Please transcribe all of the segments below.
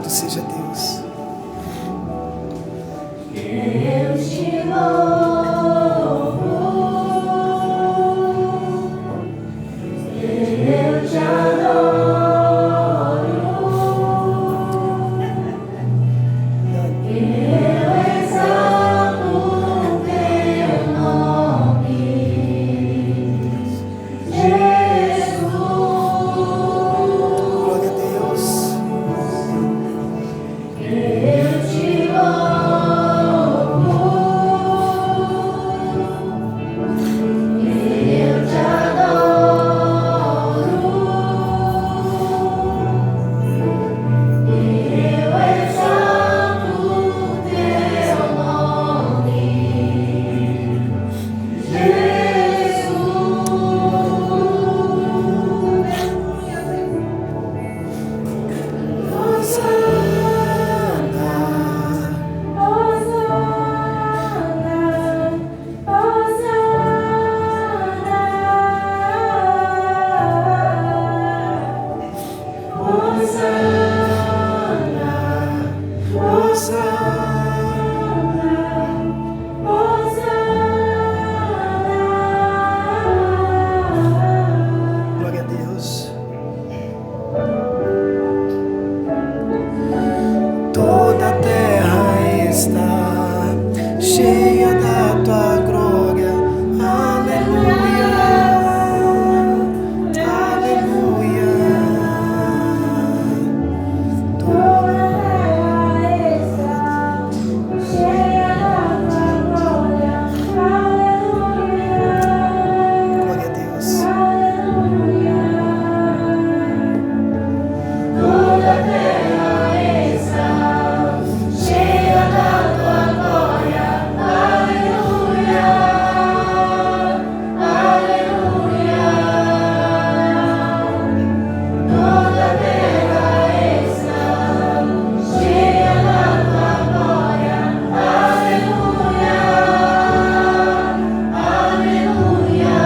Louvado seja Deus. Eu te louvo, eu te adoro, eu exalto teu nome, Jesus. Glória a Deus. Eu te louvo, eu te adoro, eu exalto teu nome, Jesus. Glória a Deus. Toda a terra está cheia da tua glória. Aleluia. Aleluia. Toda glória a Deus. Toda a terra está cheia da tua glória, aleluia, aleluia. Toda a terra está cheia da tua glória, aleluia, aleluia.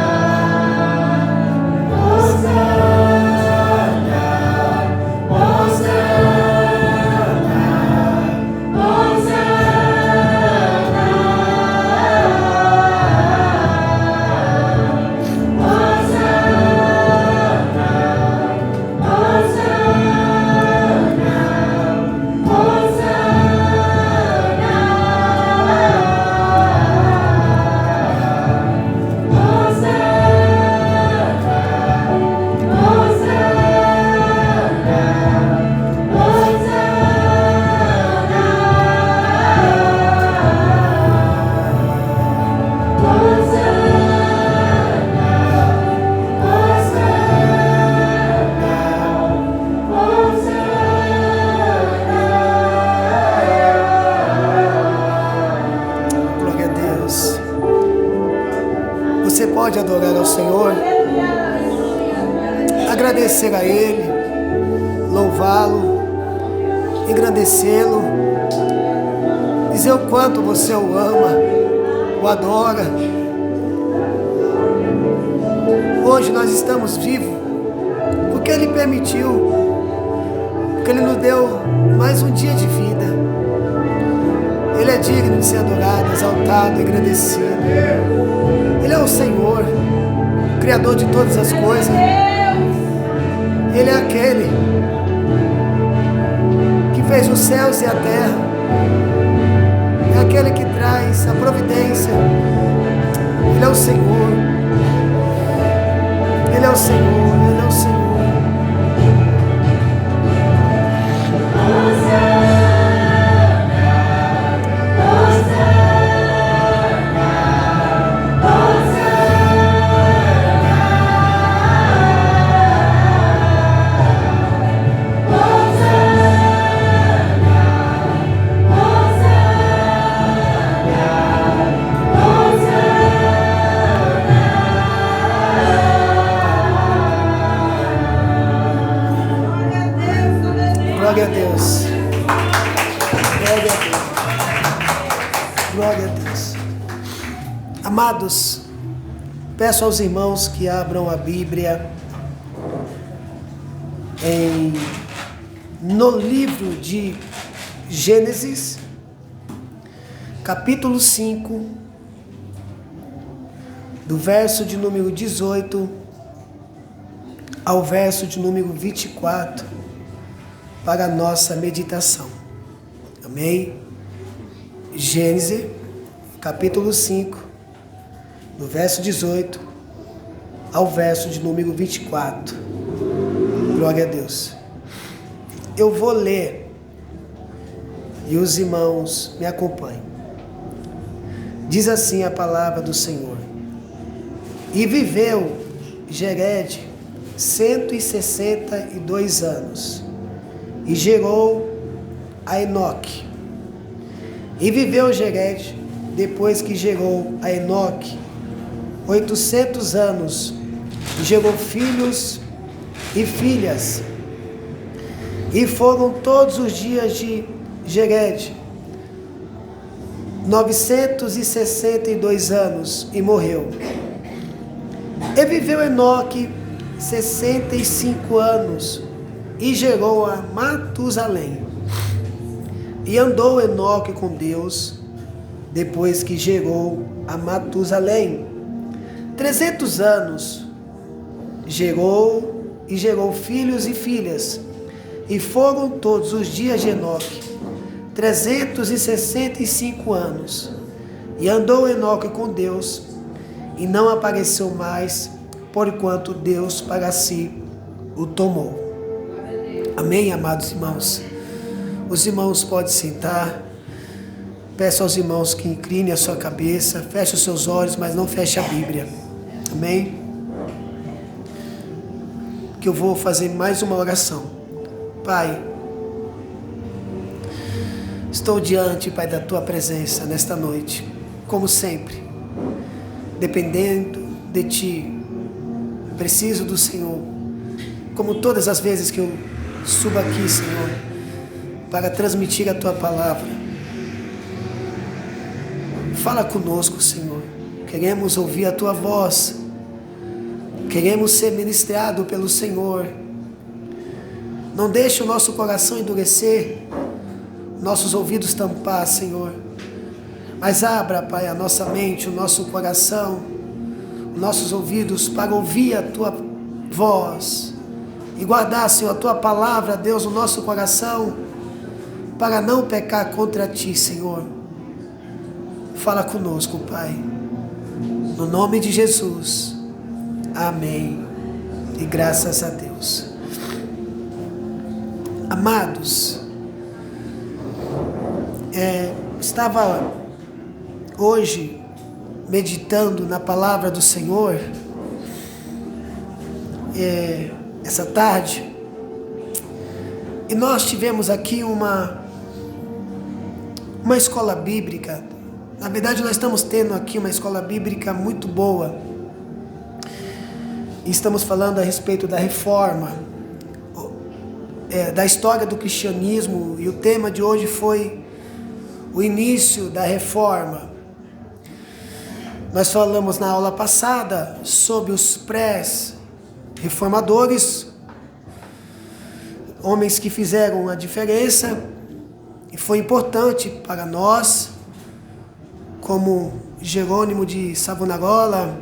Glória a Deus. Você pode adorar ao Senhor, agradecer a Ele, louvá-lo, engrandecê-lo, dizer o quanto você o ama, o adora. Hoje nós estamos vivos porque Ele permitiu, porque Ele nos deu mais um dia de vida. Ele é digno de ser adorado, exaltado, agradecido. Ele é o Senhor, Criador de todas as coisas. Ele é aquele que fez os céus e a terra. É aquele que traz a providência. Ele é o Senhor. Ele é o Senhor. Ele é o Senhor. Glória a Deus. Glória a Deus. Glória a Deus. Amados, peço aos irmãos que abram a Bíblia em no livro de Gênesis, capítulo 5, do verso de número 18 ao verso de número 24, para a nossa meditação. Amém? Gênesis, capítulo 5, do verso 18 ao verso de número 24. Glória a Deus. Eu vou ler e os irmãos me acompanhem. Diz assim a palavra do Senhor: E viveu Jered 162 anos, e gerou a Enoque. E viveu Jered, depois que gerou a Enoque, 800 anos, e gerou filhos e filhas. E foram todos os dias de Jered 962 anos, e morreu. E viveu Enoque 65 anos, e gerou a Matusalém. E andou Enoque com Deus, depois que gerou a Matusalém 300 anos, gerou filhos e filhas. E foram todos os dias de Enoque 365 anos. E andou Enoque com Deus, e não apareceu mais, porquanto Deus para si o tomou. Amém, amados irmãos? Os irmãos podem sentar. Peço aos irmãos que inclinem a sua cabeça, feche os seus olhos, mas não feche a Bíblia. Amém? Que eu vou fazer mais uma oração. Pai, estou diante, Pai, da Tua presença nesta noite, como sempre, dependendo de Ti, preciso do Senhor, como todas as vezes que eu subo aqui, Senhor, para transmitir a Tua palavra. Fala conosco, Senhor, queremos ouvir a Tua voz, queremos ser ministrados pelo Senhor. Não deixe o nosso coração endurecer, nossos ouvidos tampar, Senhor. Mas abra, Pai, a nossa mente, o nosso coração, nossos ouvidos para ouvir a Tua voz e guardar, Senhor, a Tua palavra, Deus, no nosso coração, para não pecar contra Ti, Senhor. Fala conosco, Pai, no nome de Jesus. Amém. E graças a Deus. Amados, estava hoje meditando na palavra do Senhor, essa tarde, e nós tivemos aqui uma escola bíblica. Na verdade, nós estamos tendo aqui uma escola bíblica muito boa, e estamos falando a respeito da reforma, da história do cristianismo, e o tema de hoje foi o início da reforma. Nós falamos na aula passada sobre os pré-reformadores, homens que fizeram a diferença, e foi importante para nós, como Jerônimo de Savonarola,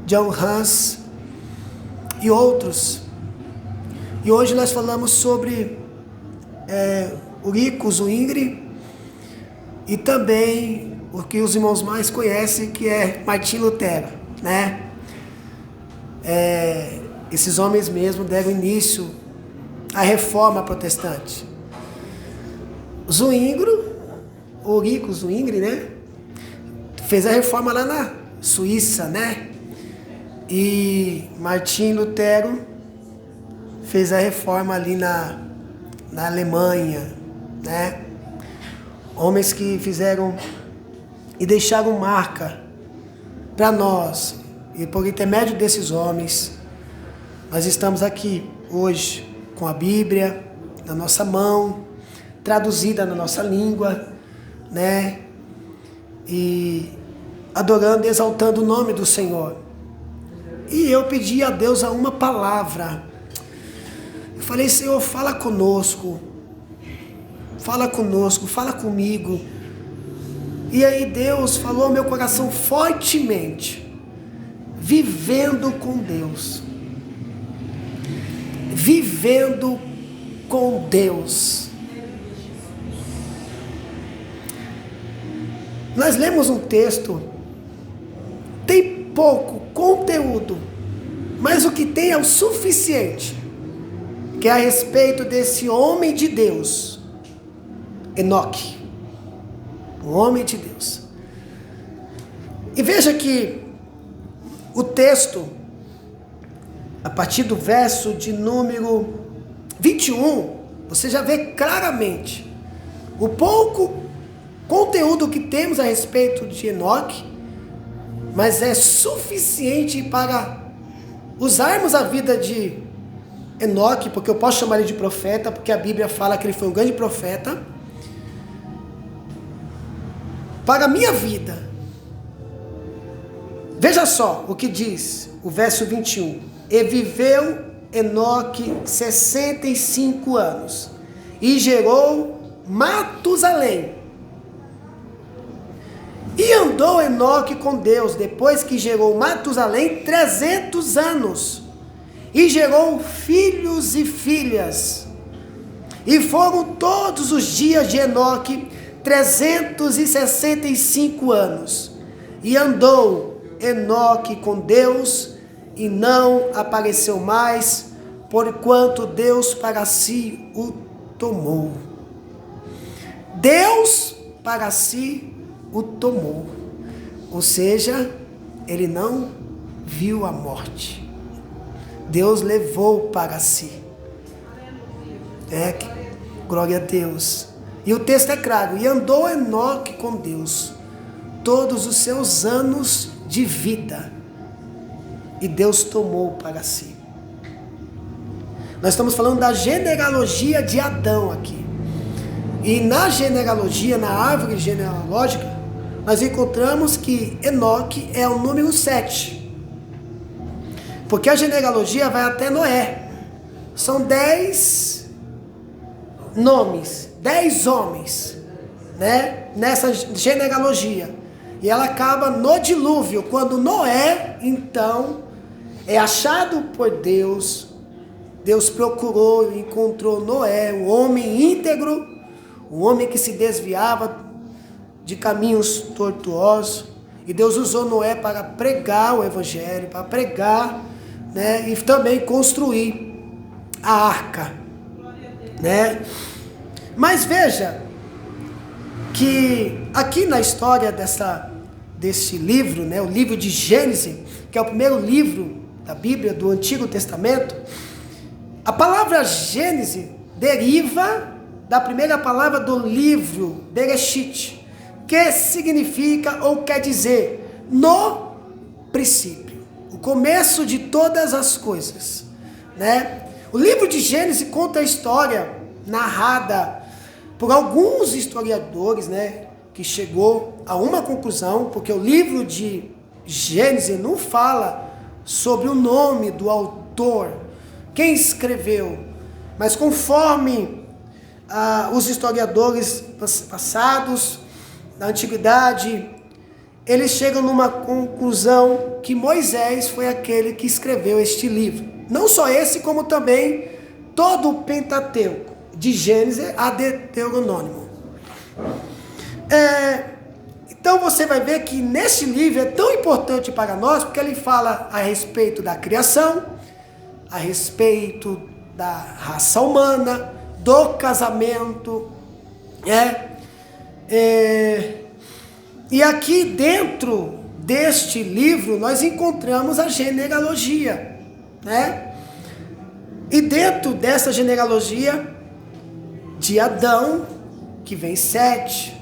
John Hus e outros. E hoje nós falamos sobre Ulrico Zwingli, e também o que os irmãos mais conhecem, que é Martim Lutero, né? Esses homens mesmo deram início à reforma protestante. Ulrico Zwingli, né? Fez a reforma lá na Suíça, né? E Martim Lutero fez a reforma ali na Alemanha, né? Homens que fizeram e deixaram marca para nós. E por intermédio desses homens, nós estamos aqui hoje com a Bíblia na nossa mão, traduzida na nossa língua, né? E adorando e exaltando o nome do Senhor. E eu pedi a Deus uma palavra. Eu falei, Senhor, fala conosco. Fala conosco, fala comigo. E aí Deus falou ao meu coração fortemente. Vivendo com Deus. Vivendo com Deus. Nós lemos um texto, tem pouco conteúdo, mas o que tem é o suficiente, que é a respeito desse homem de Deus, Enoque, um homem de Deus. E veja que o texto, a partir do verso de número 21, você já vê claramente o pouco conteúdo que temos a respeito de Enoque, mas é suficiente para usarmos a vida de Enoque, porque eu posso chamar ele de profeta, porque a Bíblia fala que ele foi um grande profeta, para a minha vida. Veja só o que diz o verso 21. E viveu Enoque 65 anos, e gerou Matusalém. E andou Enoque com Deus, depois que gerou Matusalém 300 anos, e gerou filhos e filhas. E foram todos os dias de Enoque 365 anos. E andou Enoque com Deus, e não apareceu mais, porquanto Deus para si o tomou. Deus para si o tomou. Ou seja, ele não viu a morte. Deus levou para si. Glória a Deus. E o texto é claro. E andou Enoque com Deus todos os seus anos de vida, e Deus tomou para si. Nós estamos falando da genealogia de Adão aqui. E na genealogia, na árvore genealógica, nós encontramos que Enoque é o número 7. Porque a genealogia vai até Noé. São 10 nomes, 10 homens, né? Nessa genealogia. E ela acaba no dilúvio, quando Noé, então, é achado por Deus. Deus procurou e encontrou Noé, um homem íntegro, um homem que se desviava de caminhos tortuosos. E Deus usou Noé para pregar o evangelho, para pregar, né, e também construir a arca, né? Mas veja que aqui na história desse livro, né, o livro de Gênesis, que é o primeiro livro da Bíblia, do Antigo Testamento, a palavra Gênesis deriva da primeira palavra do livro, Bereshit, que significa ou quer dizer no princípio, o começo de todas as coisas, né? O livro de Gênesis conta a história narrada por alguns historiadores, né, que chegou a uma conclusão, porque o livro de Gênesis não fala sobre o nome do autor, quem escreveu, mas conforme os historiadores passados, da antiguidade, eles chegam numa conclusão que Moisés foi aquele que escreveu este livro. Não só esse, como também todo o Pentateuco, de Gênesis a Deuteronômio. Então você vai ver que nesse livro é tão importante para nós, porque ele fala a respeito da criação, a respeito da raça humana, do casamento, e aqui dentro deste livro nós encontramos a genealogia, né? E dentro dessa genealogia de Adão, que vem 7,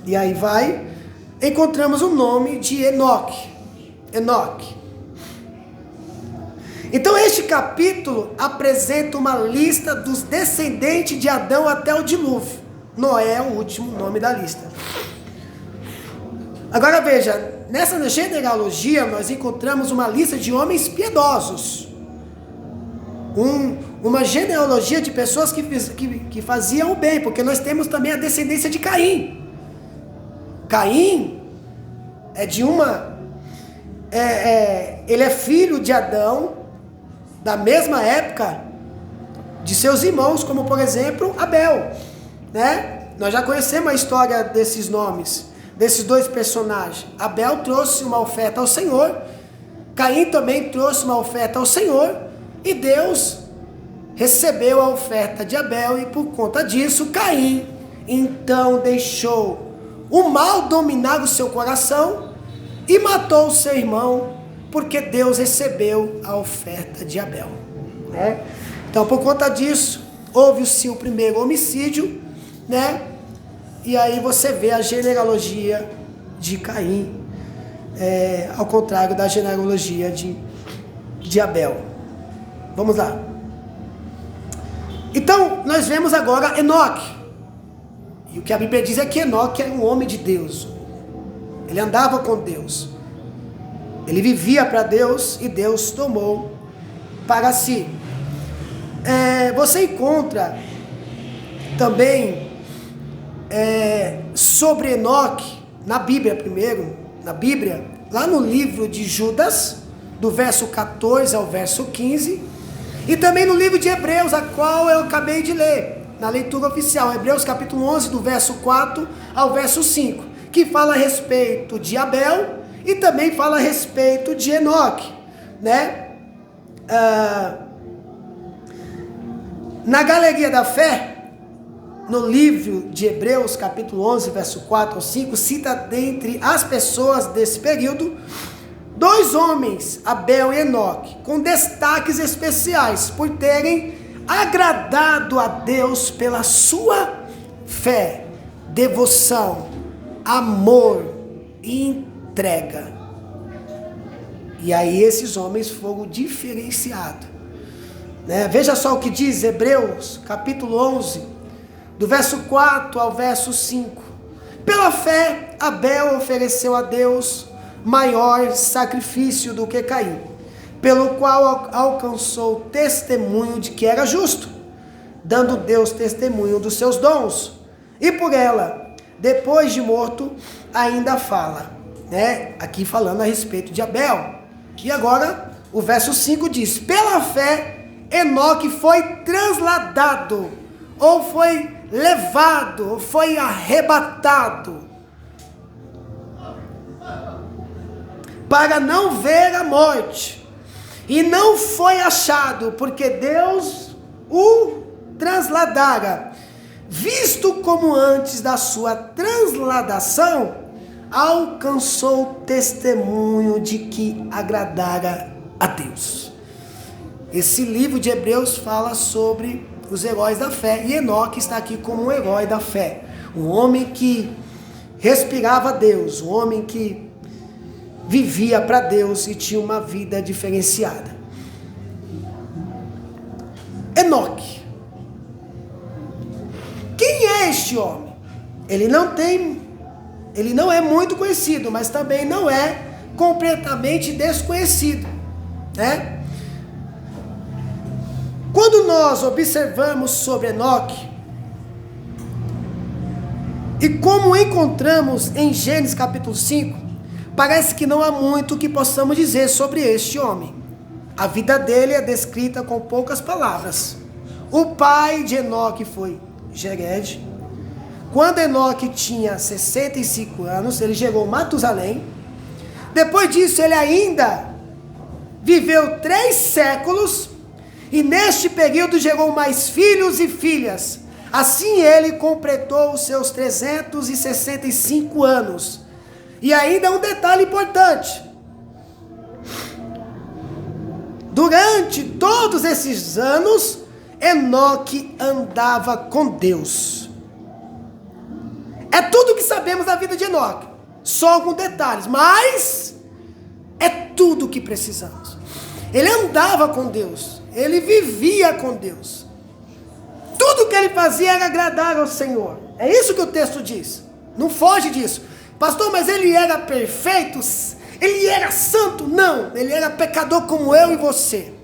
e aí vai, encontramos o nome de Enoque. Então este capítulo apresenta uma lista dos descendentes de Adão até o dilúvio. Noé é o último nome da lista. Agora veja, nessa genealogia nós encontramos uma lista de homens piedosos. uma genealogia de pessoas que faziam o bem, porque nós temos também a descendência de Caim. Caim é de uma... ele é filho de Adão, da mesma época de seus irmãos, como por exemplo Abel, né? Nós já conhecemos a história desses nomes, desses dois personagens. Abel trouxe uma oferta ao Senhor, Caim também trouxe uma oferta ao Senhor, e Deus recebeu a oferta de Abel, e por conta disso Caim então deixou o mal dominar o seu coração e matou o seu irmão, porque Deus recebeu a oferta de Abel, né? Então, por conta disso, houve-se o primeiro homicídio, né? E aí você vê a genealogia de Caim, ao contrário da genealogia de Abel. Vamos lá. Então, nós vemos agora Enoque. E o que a Bíblia diz é que Enoque era um homem de Deus. Ele andava com Deus. Ele vivia para Deus e Deus tomou para si. Você encontra também sobre Enoque na Bíblia primeiro, lá no livro de Judas, do verso 14 ao verso 15, e também no livro de Hebreus, a qual eu acabei de ler, na leitura oficial, Hebreus capítulo 11, do verso 4 ao verso 5, que fala a respeito de Abel e também fala a respeito de Enoque, né? Na Galeria da Fé, no livro de Hebreus, capítulo 11, verso 4 ao 5, cita dentre as pessoas desse período, dois homens, Abel e Enoque, com destaques especiais, por terem agradado a Deus pela sua fé, devoção, amor e entrega. E aí esses homens foram diferenciados, né? Veja só o que diz Hebreus, capítulo 11, do verso 4 ao verso 5. Pela fé, Abel ofereceu a Deus maior sacrifício do que Caim, pelo qual alcançou testemunho de que era justo, dando Deus testemunho dos seus dons. E por ela, depois de morto, ainda fala, né? Aqui falando a respeito de Abel. E agora, o verso 5 diz: pela fé, Enoque foi transladado, ou foi levado, ou foi arrebatado, para não ver a morte, e não foi achado, porque Deus o transladara, visto como antes da sua transladação, alcançou testemunho de que agradara a Deus. Esse livro de Hebreus fala sobre os heróis da fé, e Enoque está aqui como um herói da fé, um homem que respirava Deus, um homem que vivia para Deus e tinha uma vida diferenciada. Enoque, quem é este homem? Ele não é muito conhecido, mas também não é completamente desconhecido, né? Quando nós observamos sobre Enoque, e como encontramos em Gênesis capítulo 5, parece que não há muito o que possamos dizer sobre este homem. A vida dele é descrita com poucas palavras. O pai de Enoque foi Jered. Quando Enoque tinha 65 anos, ele gerou Matusalém. Depois disso, ele ainda viveu 3 séculos, e neste período gerou mais filhos e filhas. Assim ele completou os seus 365 anos. E ainda um detalhe importante: durante todos esses anos, Enoque andava com Deus. É tudo que sabemos da vida de Enoque, só alguns detalhes, mas é tudo que precisamos. Ele andava com Deus, ele vivia com Deus. Tudo que ele fazia era agradar ao Senhor. É isso que o texto diz. Não foge disso. Pastor, mas ele era perfeito? Ele era santo? Não, ele era pecador como eu e você.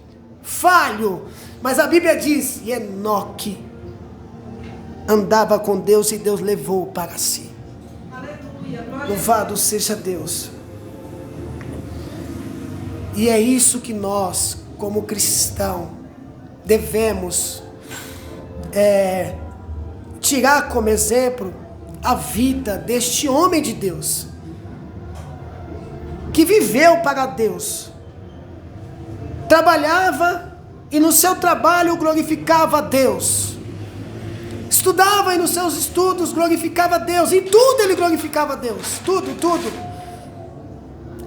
Falho, Mas a Bíblia diz, e Enoque andava com Deus e Deus levou para si. Louvado seja Deus. E é isso que nós, como cristão, devemos tirar como exemplo a vida deste homem de Deus, que viveu para Deus, trabalhava e no seu trabalho glorificava a Deus, estudava e nos seus estudos glorificava a Deus, em tudo ele glorificava a Deus, tudo.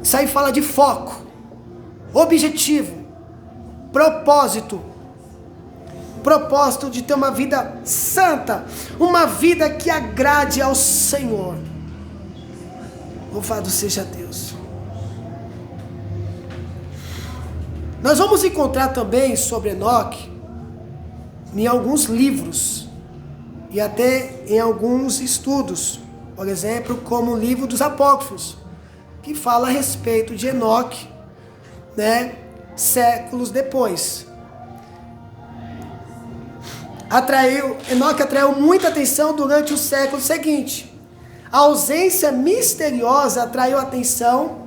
Isso aí fala de foco, objetivo, propósito de ter uma vida santa, uma vida que agrade ao Senhor. Louvado seja Deus. Nós vamos encontrar também sobre Enoque em alguns livros e até em alguns estudos, por exemplo, como o livro dos Apócrifos, que fala a respeito de Enoque, séculos depois. Enoque atraiu muita atenção durante o século seguinte. A ausência misteriosa atraiu atenção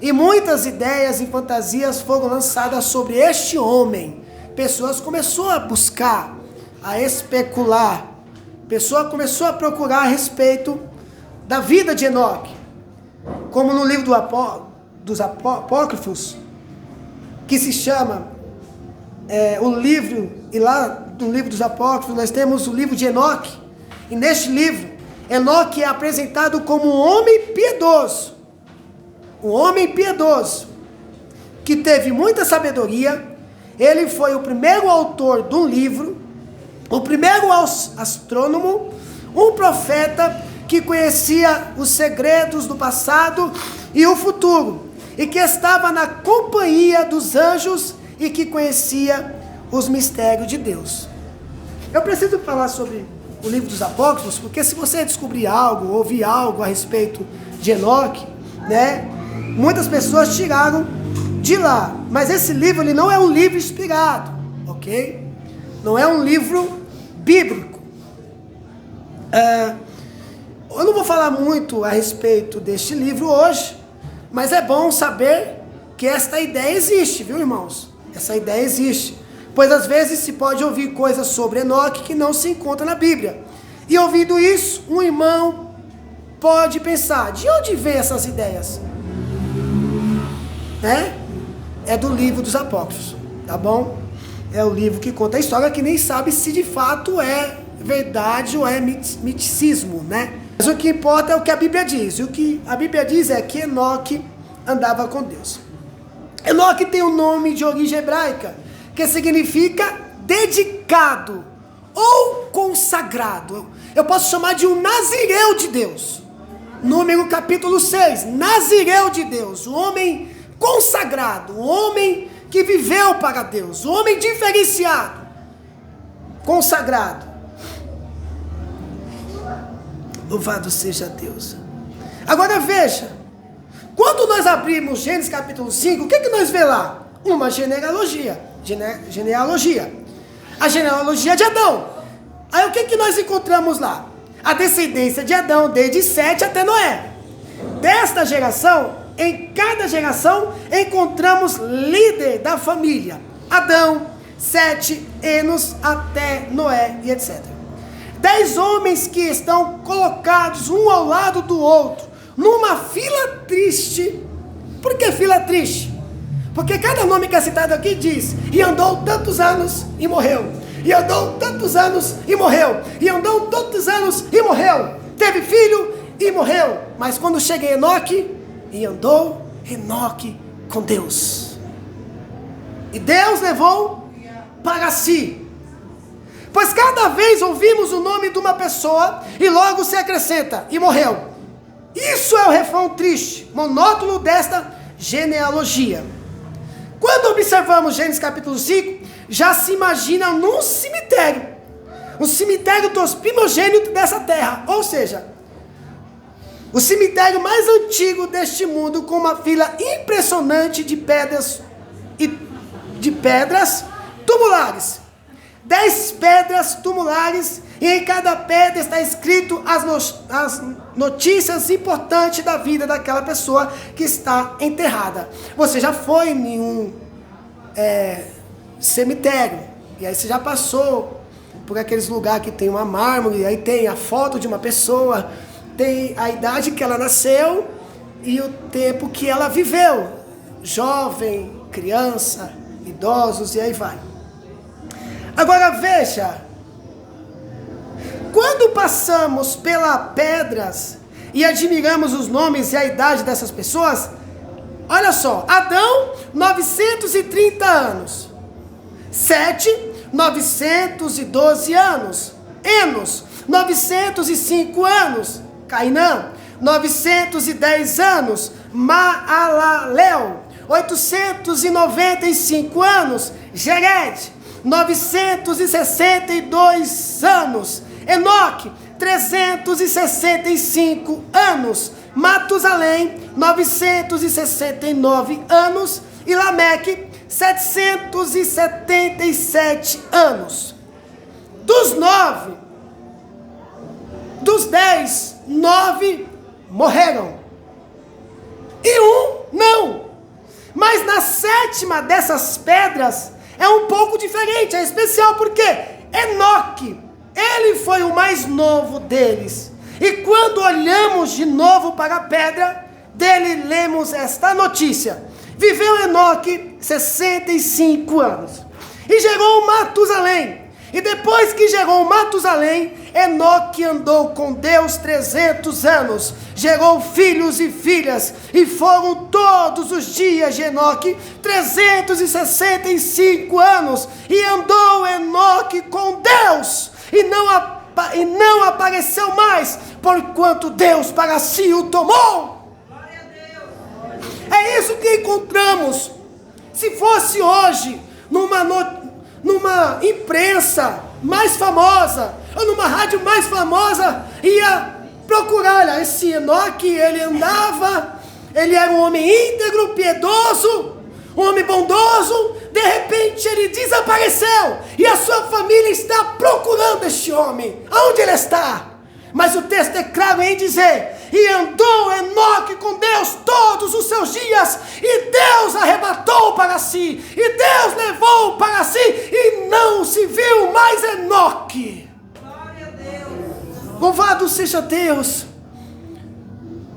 e muitas ideias e fantasias foram lançadas sobre este homem. Pessoas começaram a buscar, a especular. Pessoas começaram a procurar a respeito da vida de Enoque. Como no livro dos Apócrifos, que se chama o livro, e lá no livro dos Apócrifos nós temos o livro de Enoque. E neste livro, Enoque é apresentado como um homem piedoso. Um homem piedoso, que teve muita sabedoria. Ele foi o primeiro autor de um livro, o primeiro astrônomo, um profeta que conhecia os segredos do passado e o futuro, e que estava na companhia dos anjos e que conhecia os mistérios de Deus. Eu preciso falar sobre o livro dos Apócrifos, porque se você descobrir algo, ouvir algo a respeito de Enoque, muitas pessoas tiraram de lá, mas esse livro ele não é um livro inspirado, ok? Não é um livro bíblico. Eu não vou falar muito a respeito deste livro hoje, mas é bom saber que esta ideia existe, viu, irmãos? Essa ideia existe, pois às vezes se pode ouvir coisas sobre Enoque que não se encontra na Bíblia, e ouvindo isso, um irmão pode pensar, de onde vem essas ideias? É do livro dos Apócrifos, tá bom? É o livro que conta a história, que nem sabe se de fato é verdade ou é miticismo, Mas o que importa é o que a Bíblia diz. E o que a Bíblia diz é que Enoque andava com Deus. Enoque tem um nome de origem hebraica, que significa dedicado ou consagrado. Eu posso chamar de um nazireu de Deus. Número capítulo 6, nazireu de Deus, um homem consagrado, um homem que viveu para Deus, um homem diferenciado, consagrado. Louvado seja Deus. Agora veja, quando nós abrimos Gênesis capítulo 5, o que nós vemos lá? Uma genealogia. A genealogia de Adão. Aí o que nós encontramos lá? A descendência de Adão, desde Sete até Noé. Desta geração, em cada geração, encontramos líder da família. Adão, Sete, Enos, até Noé e etc. 10 homens que estão colocados um ao lado do outro, numa fila triste. Por que fila triste? Porque cada nome que é citado aqui diz, e andou tantos anos e morreu. E andou tantos anos e morreu. E andou tantos anos e morreu. Teve filho e morreu. Mas quando chega em Enoque, e andou Enoque com Deus. E Deus levou para si. Pois cada vez ouvimos o nome de uma pessoa e logo se acrescenta, e morreu. Isso é o refrão triste, monótono desta genealogia. Quando observamos Gênesis capítulo 5, já se imagina num cemitério. O cemitério dos primogênitos dessa terra. Ou seja, o cemitério mais antigo deste mundo, com uma fila impressionante de pedras tubulares. 10 pedras tumulares, e em cada pedra está escrito as notícias importantes da vida daquela pessoa que está enterrada. Você já foi em um cemitério, e aí você já passou por aqueles lugares que tem uma mármore, aí tem a foto de uma pessoa, tem a idade que ela nasceu e o tempo que ela viveu, jovem, criança, idosos, e aí vai. Agora veja, quando passamos pelas pedras e admiramos os nomes e a idade dessas pessoas, olha só, Adão, 930 anos, Sete, 912 anos, Enos, 905 anos, Cainã, 910 anos, Maalalel, 895 anos, Jered, 962 anos, Enoque, 365 anos, Matusalém, 969 anos, e Lameque, 777 anos. Dos 10, 9 morreram, e um não. Mas na sétima dessas pedras é um pouco diferente, é especial, porque Enoque, ele foi o mais novo deles. E quando olhamos de novo para a pedra dele, lemos esta notícia: viveu Enoque 65 anos e gerou Matusalém. E depois que gerou Matusalém, Enoque andou com Deus 300 anos, gerou filhos e filhas, e foram todos os dias de Enoque 365 anos, e andou Enoque com Deus, e não apareceu mais, porquanto Deus para si o tomou. É isso que encontramos. Se fosse hoje, numa imprensa mais famosa, ou numa rádio mais famosa, ia procurar, olha, esse Enoque, ele andava, ele era um homem íntegro, piedoso, um homem bondoso, de repente ele desapareceu, e a sua família está procurando este homem, aonde ele está? Mas o texto é claro em dizer: e andou Enoque com Deus todos os seus dias, e Deus arrebatou para si, e Deus levou para si, e não se viu mais Enoque. Glória a Deus. Louvado seja Deus.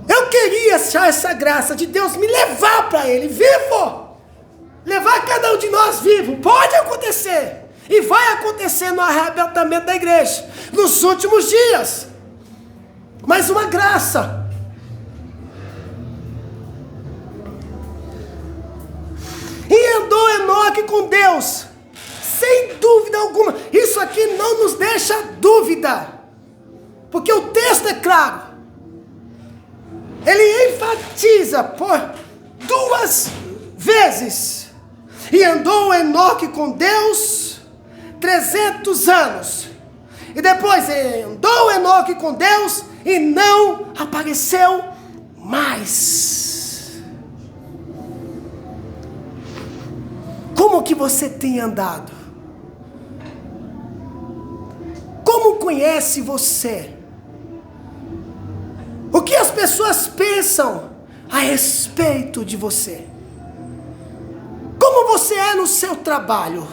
Eu queria achar essa graça de Deus me levar para Ele vivo, levar cada um de nós vivo. Pode acontecer, e vai acontecer no arrebatamento da igreja, nos últimos dias. Mais uma graça. E andou Enoque com Deus, sem dúvida alguma. Isso aqui não nos deixa dúvida, porque o texto é claro. Ele enfatiza por 2 vezes. E andou Enoque com Deus 300 anos. E depois andou Enoque com Deus e não apareceu mais. Como que você tem andado? Como conhece você? O que as pessoas pensam a respeito de você? Como você é no seu trabalho?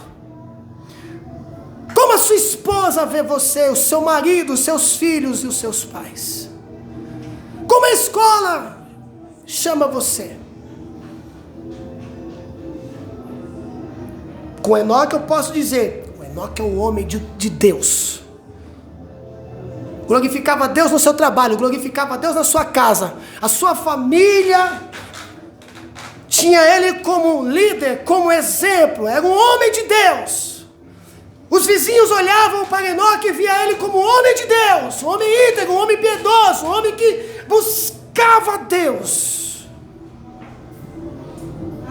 Como a sua esposa vê você, o seu marido, os seus filhos e os seus pais? Como a escola chama você? Com Enoque eu posso dizer: o Enoque é um homem de Deus. Glorificava Deus no seu trabalho, glorificava Deus na sua casa. A sua família tinha ele como líder, como exemplo. Era um homem de Deus. Os vizinhos olhavam para Enoque e via ele como homem de Deus, um homem íntegro, um homem piedoso, um homem que buscava Deus.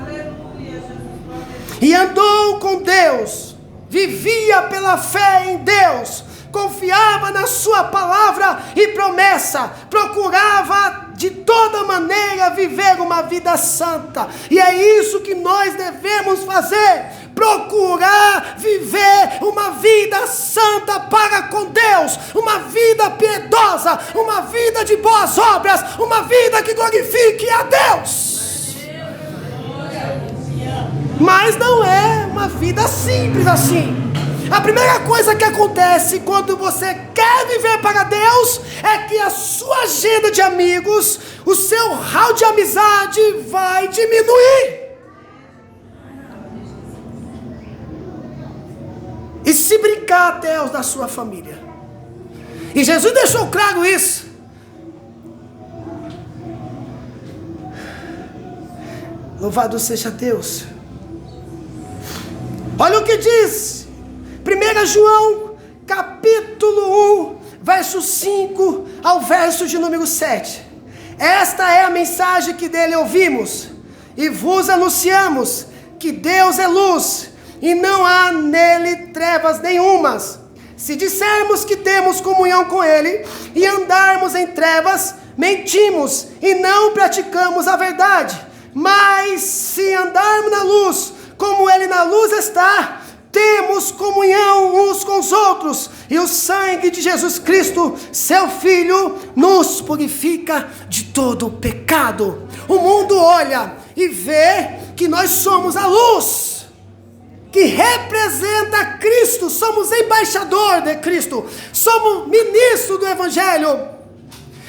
Aleluia, Jesus. E andou com Deus, vivia pela fé em Deus, confiava na sua palavra e promessa, procurava de toda maneira viver uma vida santa. E é isso que nós devemos fazer, procurar viver uma vida santa para com Deus, uma vida piedosa, uma vida de boas obras, uma vida que glorifique a Deus. Mas não é uma vida simples assim. A primeira coisa que acontece quando você quer viver para Deus é que a sua agenda de amigos, o seu hall de amizade vai diminuir. E se brincar até os da sua família. E Jesus deixou claro isso. Louvado seja Deus. Olha o que diz 1 João, capítulo 1, verso 5 ao verso de número 7. Esta é a mensagem que dele ouvimos e vos anunciamos, que Deus é luz e não há nele trevas nenhumas. Se dissermos que temos comunhão com ele e andarmos em trevas, mentimos e não praticamos a verdade. Mas se andarmos na luz, como ele na luz está, temos comunhão uns com os outros, e o sangue de Jesus Cristo, seu Filho, nos purifica de todo o pecado. O mundo olha e vê que nós somos a luz, que representa Cristo, somos embaixador de Cristo, somos ministro do Evangelho.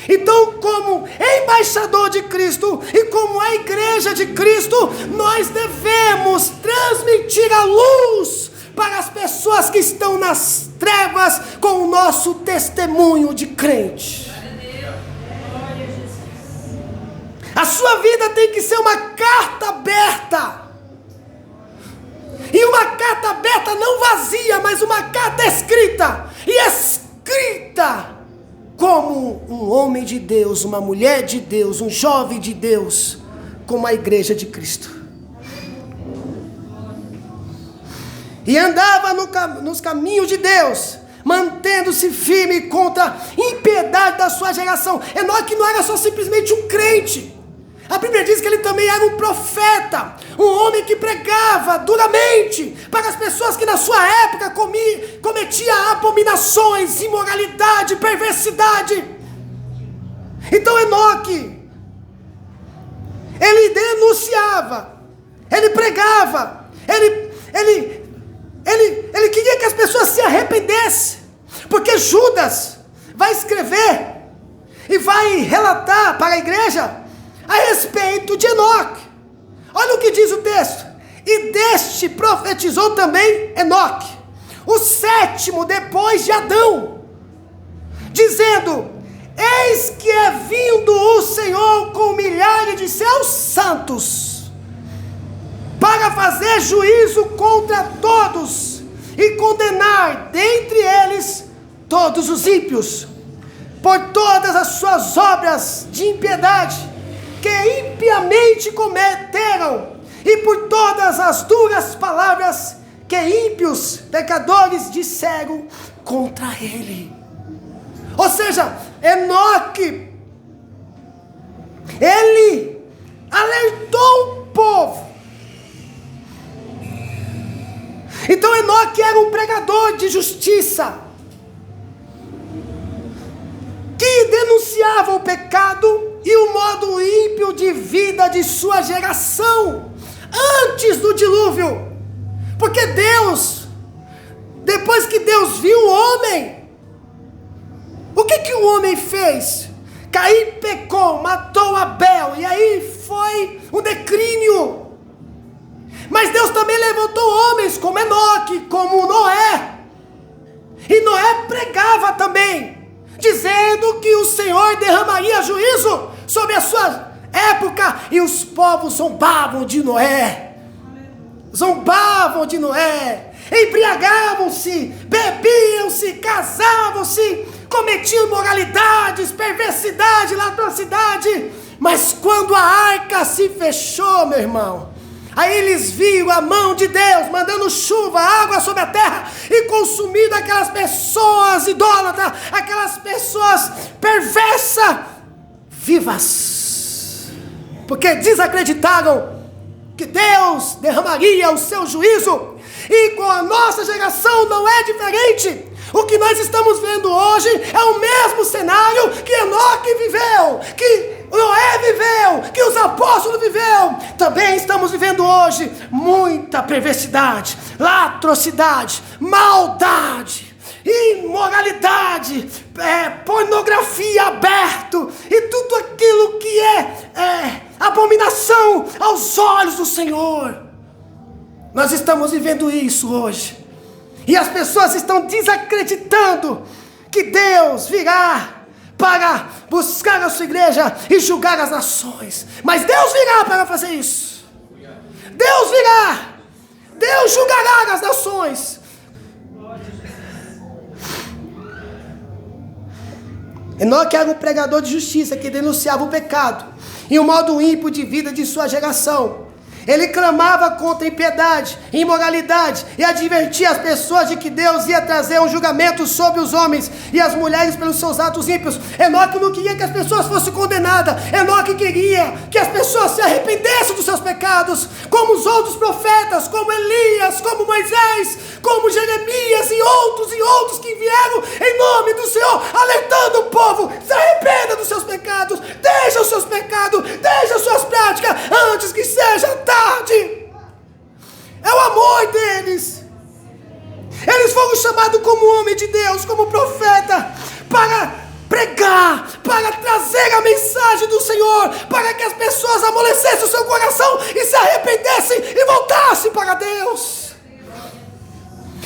Então, como embaixador de Cristo e como a igreja de Cristo, nós devemos transmitir a luz para as pessoas que estão nas trevas com o nosso testemunho de crente. A sua vida tem que ser uma carta aberta. E uma carta aberta não vazia, mas uma carta escrita. E escrita como um homem de Deus, uma mulher de Deus, um jovem de Deus, como a igreja de Cristo. E andava nos caminhos de Deus, mantendo-se firme contra a impiedade da sua geração. Enoque não era só simplesmente um crente. A Bíblia diz que ele também era um profeta, um homem que pregava duramente para as pessoas que na sua época cometiam abominações, imoralidade, perversidade. Então Enoque, ele denunciava, ele pregava, ele queria que as pessoas se arrependessem, porque Judas vai escrever e vai relatar para a igreja a respeito de Enoque. Olha o que diz o texto: e deste profetizou também Enoque, o sétimo depois de Adão, dizendo: eis que é vindo o Senhor com milhares de seus santos, para fazer juízo contra todos e condenar dentre eles todos os ímpios, por todas as suas obras de impiedade que impiamente cometeram, e por todas as duras palavras que ímpios pecadores disseram contra ele. Ou seja, Enoque, ele alertou o povo. Então Enoque era um pregador de justiça, que denunciava o pecado e o modo ímpio de vida de sua geração, antes do dilúvio. Porque Deus, depois que Deus viu o homem, o que o homem fez? Caim pecou, matou Abel, e aí foi um declínio. Mas Deus também levantou homens como Enoque, como Noé. E Noé pregava também, dizendo que o Senhor derramaria juízo sobre a sua época, e os povos zombavam de Noé, embriagavam-se, bebiam-se, casavam-se, cometiam imoralidades, perversidade, latrocidade. Mas quando a arca se fechou, meu irmão, aí eles viram a mão de Deus mandando chuva, água sobre a terra e consumindo aquelas pessoas idólatras, aquelas pessoas perversas, vivas, porque desacreditaram que Deus derramaria o seu juízo. E com a nossa geração não é diferente. O que nós estamos vendo hoje é o mesmo cenário que Enoque viveu, que Noé viveu, que os apóstolos viveu. Também estamos vivendo hoje muita perversidade, latrocidade, maldade, imoralidade, pornografia aberto e tudo aquilo que é abominação aos olhos do Senhor. Nós estamos vivendo isso hoje. E as pessoas estão desacreditando que Deus virá para buscar a sua igreja e julgar as nações. Mas Deus virá para fazer isso. Deus virá. Deus julgará as nações. Enoque era um pregador de justiça que denunciava o pecado e o modo ímpio de vida de sua geração. Ele clamava contra a impiedade, imoralidade e advertia as pessoas de que Deus ia trazer um julgamento sobre os homens e as mulheres pelos seus atos ímpios. Enoque não queria que as pessoas fossem condenadas. Enoque queria que as pessoas se arrependessem dos seus pecados, como os outros profetas, como Elias, como Moisés, como Jeremias e outros que vieram em nome do Senhor, alertando o povo: se arrependa dos seus pecados, deixa os seus pecados, deixa as suas práticas, antes que seja tarde. É o amor deles. Eles foram chamados como homem de Deus, como profeta, para pregar, para trazer a mensagem do Senhor, para que as pessoas amolecessem o seu coração e se arrependessem e voltassem para Deus.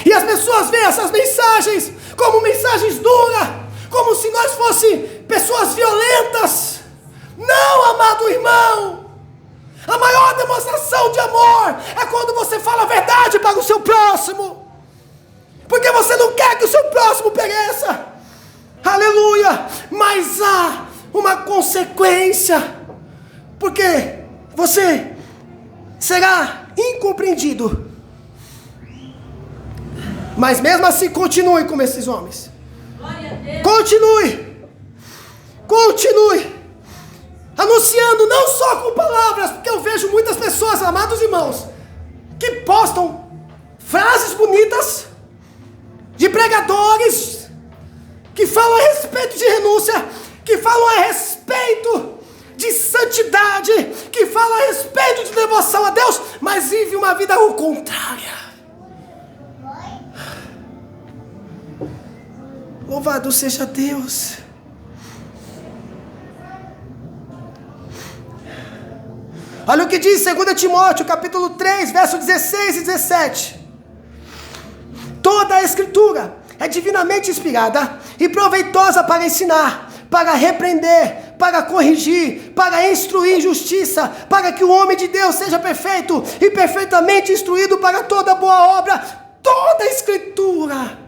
E as pessoas veem essas mensagens como mensagens duras, como se nós fossemos pessoas violentas. Não, amado irmão. A maior demonstração de amor é quando você fala a verdade para o seu próximo, porque você não quer que o seu próximo pereça. Aleluia. Mas há uma consequência, porque você será incompreendido. Mas mesmo assim, continue como esses homens. Continue anunciando, não só com palavras, porque eu vejo muitas pessoas, amados irmãos, que postam frases bonitas de pregadores que falam a respeito de renúncia, que falam a respeito de santidade, que falam a respeito de devoção a Deus, mas vive uma vida ao contrário. Louvado seja Deus. Olha o que diz 2 Timóteo, capítulo 3, versos 16 e 17. Toda a escritura é divinamente inspirada e proveitosa para ensinar, para repreender, para corrigir, para instruir em justiça, para que o homem de Deus seja perfeito e perfeitamente instruído para toda boa obra. Toda a escritura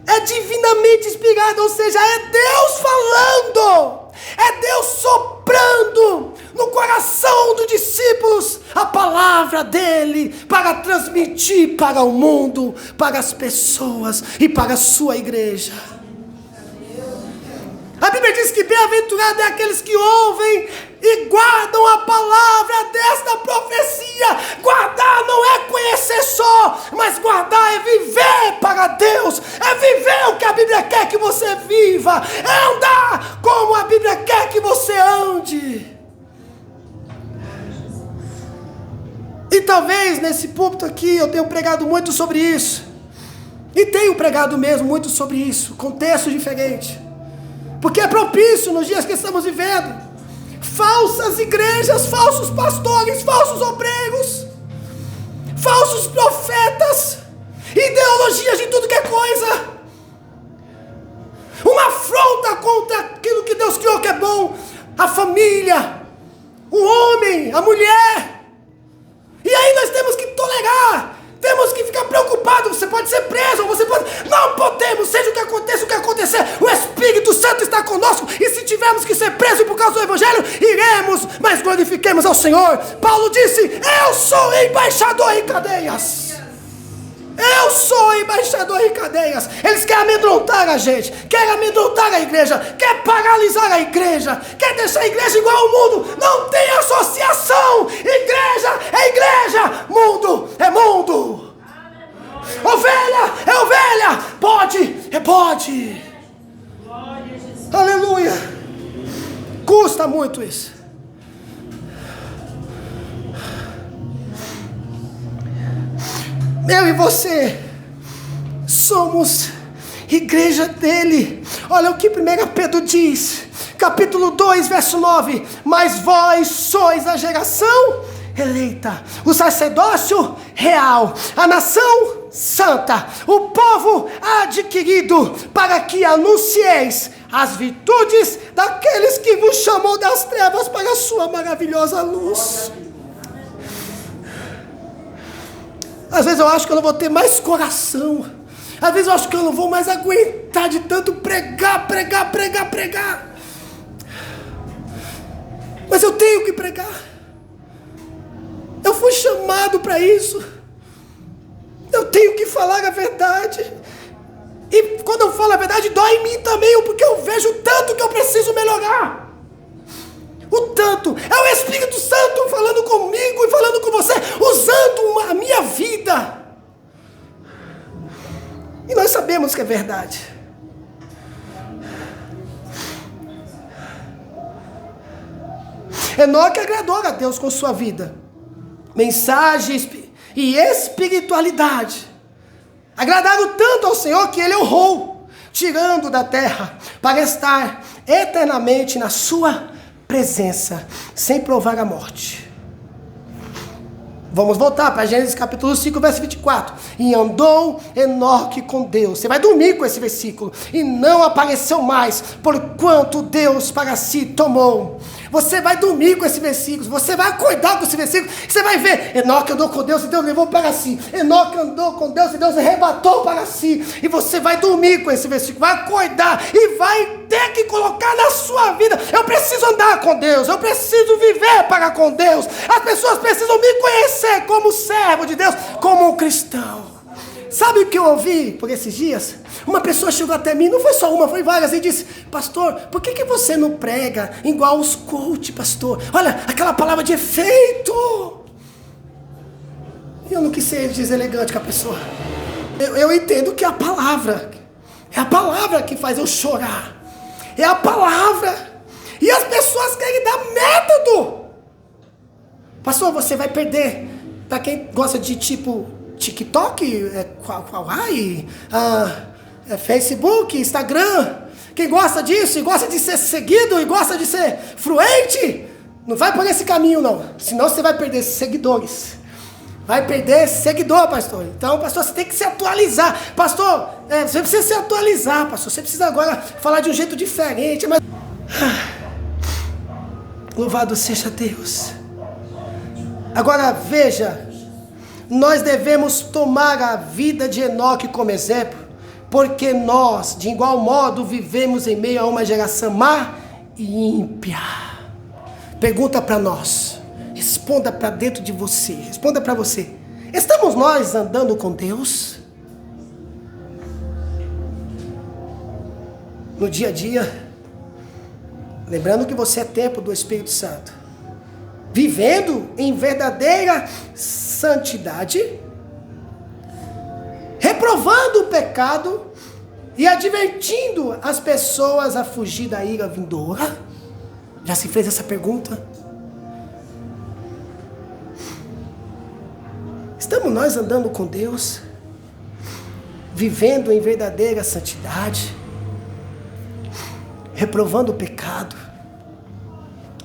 é divinamente inspirada, ou seja, é Deus falando, é Deus soprando no coração dos discípulos a palavra dele, para transmitir para o mundo, para as pessoas e para a sua igreja. A Bíblia diz que bem-aventurado é aqueles que ouvem e guardam a palavra desta profecia. Guardar não é conhecer só, mas guardar é viver para Deus, é viver o que a Bíblia quer que você viva, é andar como a Bíblia quer que você ande. E talvez nesse púlpito aqui eu tenha pregado muito sobre isso, e tenho pregado mesmo muito sobre isso, contextos diferentes, porque é propício nos dias que estamos vivendo. Falsas igrejas, falsos pastores, falsos obreiros, falsos profetas, ideologias de tudo que é coisa, uma afronta contra aquilo que Deus criou que é bom, a família, o homem, a mulher. E aí nós temos que tolerar, temos que ficar preocupados. Você pode ser preso, você pode... Não podemos, seja o que aconteça, o que acontecer, o Espírito Santo está conosco. E se tivermos que ser presos por causa do Evangelho, iremos, mas glorifiquemos ao Senhor. Paulo disse: eu sou embaixador em cadeias. Eu sou embaixador em cadeias. Eles querem amedrontar a gente, querem amedrontar a igreja, querem paralisar a igreja, querem deixar a igreja igual ao mundo. Não tem associação. Igreja é igreja, mundo é mundo. Ovelha, é ovelha. Bode, é bode. Aleluia. Custa muito isso. Eu e você somos igreja dele. Olha o que 1 Pedro diz, capítulo 2, verso 9: mas vós sois a geração eleita, o sacerdócio real, a nação santa, o povo adquirido, para que anuncieis as virtudes daqueles que vos chamou das trevas para a sua maravilhosa luz. Às vezes eu acho que eu não vou ter mais coração. Às vezes eu acho que eu não vou mais aguentar de tanto pregar. Mas eu tenho que pregar. Eu fui chamado para isso. Eu tenho que falar a verdade. E quando eu falo a verdade, dói em mim também, porque eu vejo o tanto que eu preciso melhorar. O tanto. É o Espírito Santo falando comigo e falando com você, usando a minha vida. E nós sabemos que é verdade. Enoque agradou a Deus com sua vida, mensagem e espiritualidade. Agradaram tanto ao Senhor que ele honrou, tirando da terra para estar eternamente na sua presença, sem provar a morte. Vamos voltar para Gênesis capítulo 5, verso 24. E andou Enoque com Deus. Você vai dormir com esse versículo. E não apareceu mais, porquanto Deus para si tomou. Você vai dormir com esse versículo. Você vai acordar com esse versículo. Você vai ver, Enoque andou com Deus e Deus levou para si. Enoque andou com Deus e Deus arrebatou para si. E você vai dormir com esse versículo. Vai acordar e vai ter que colocar na sua vida. Eu preciso andar com Deus. Eu preciso viver para com Deus. As pessoas precisam me conhecer como servo de Deus, como um cristão. Sabe o que eu ouvi por esses dias? Uma pessoa chegou até mim, não foi só uma, foi várias, e disse: pastor, por que você não prega igual os coach, pastor? Olha, aquela palavra de efeito. Eu não quis ser deselegante com a pessoa. Eu entendo que é a palavra que faz eu chorar. É a palavra. E as pessoas querem dar método. Pastor, você vai perder. Para quem gosta de tipo TikTok, Facebook, Instagram, quem gosta disso e gosta de ser seguido e gosta de ser fluente, não vai por esse caminho não, senão você vai perder seguidores. Vai perder seguidor, pastor. Então, pastor, você tem que se atualizar. Pastor, você precisa se atualizar, pastor. Você precisa agora falar de um jeito diferente. Mas... louvado seja Deus. Agora veja, nós devemos tomar a vida de Enoque como exemplo, porque nós, de igual modo, vivemos em meio a uma geração má e ímpia. Pergunta para nós, responda para dentro de você, responda para você: estamos nós andando com Deus? No dia a dia, lembrando que você é templo do Espírito Santo, vivendo em verdadeira santidade, reprovando o pecado e advertindo as pessoas a fugir da ira vindoura? Já se fez essa pergunta? Estamos nós andando com Deus, vivendo em verdadeira santidade, reprovando o pecado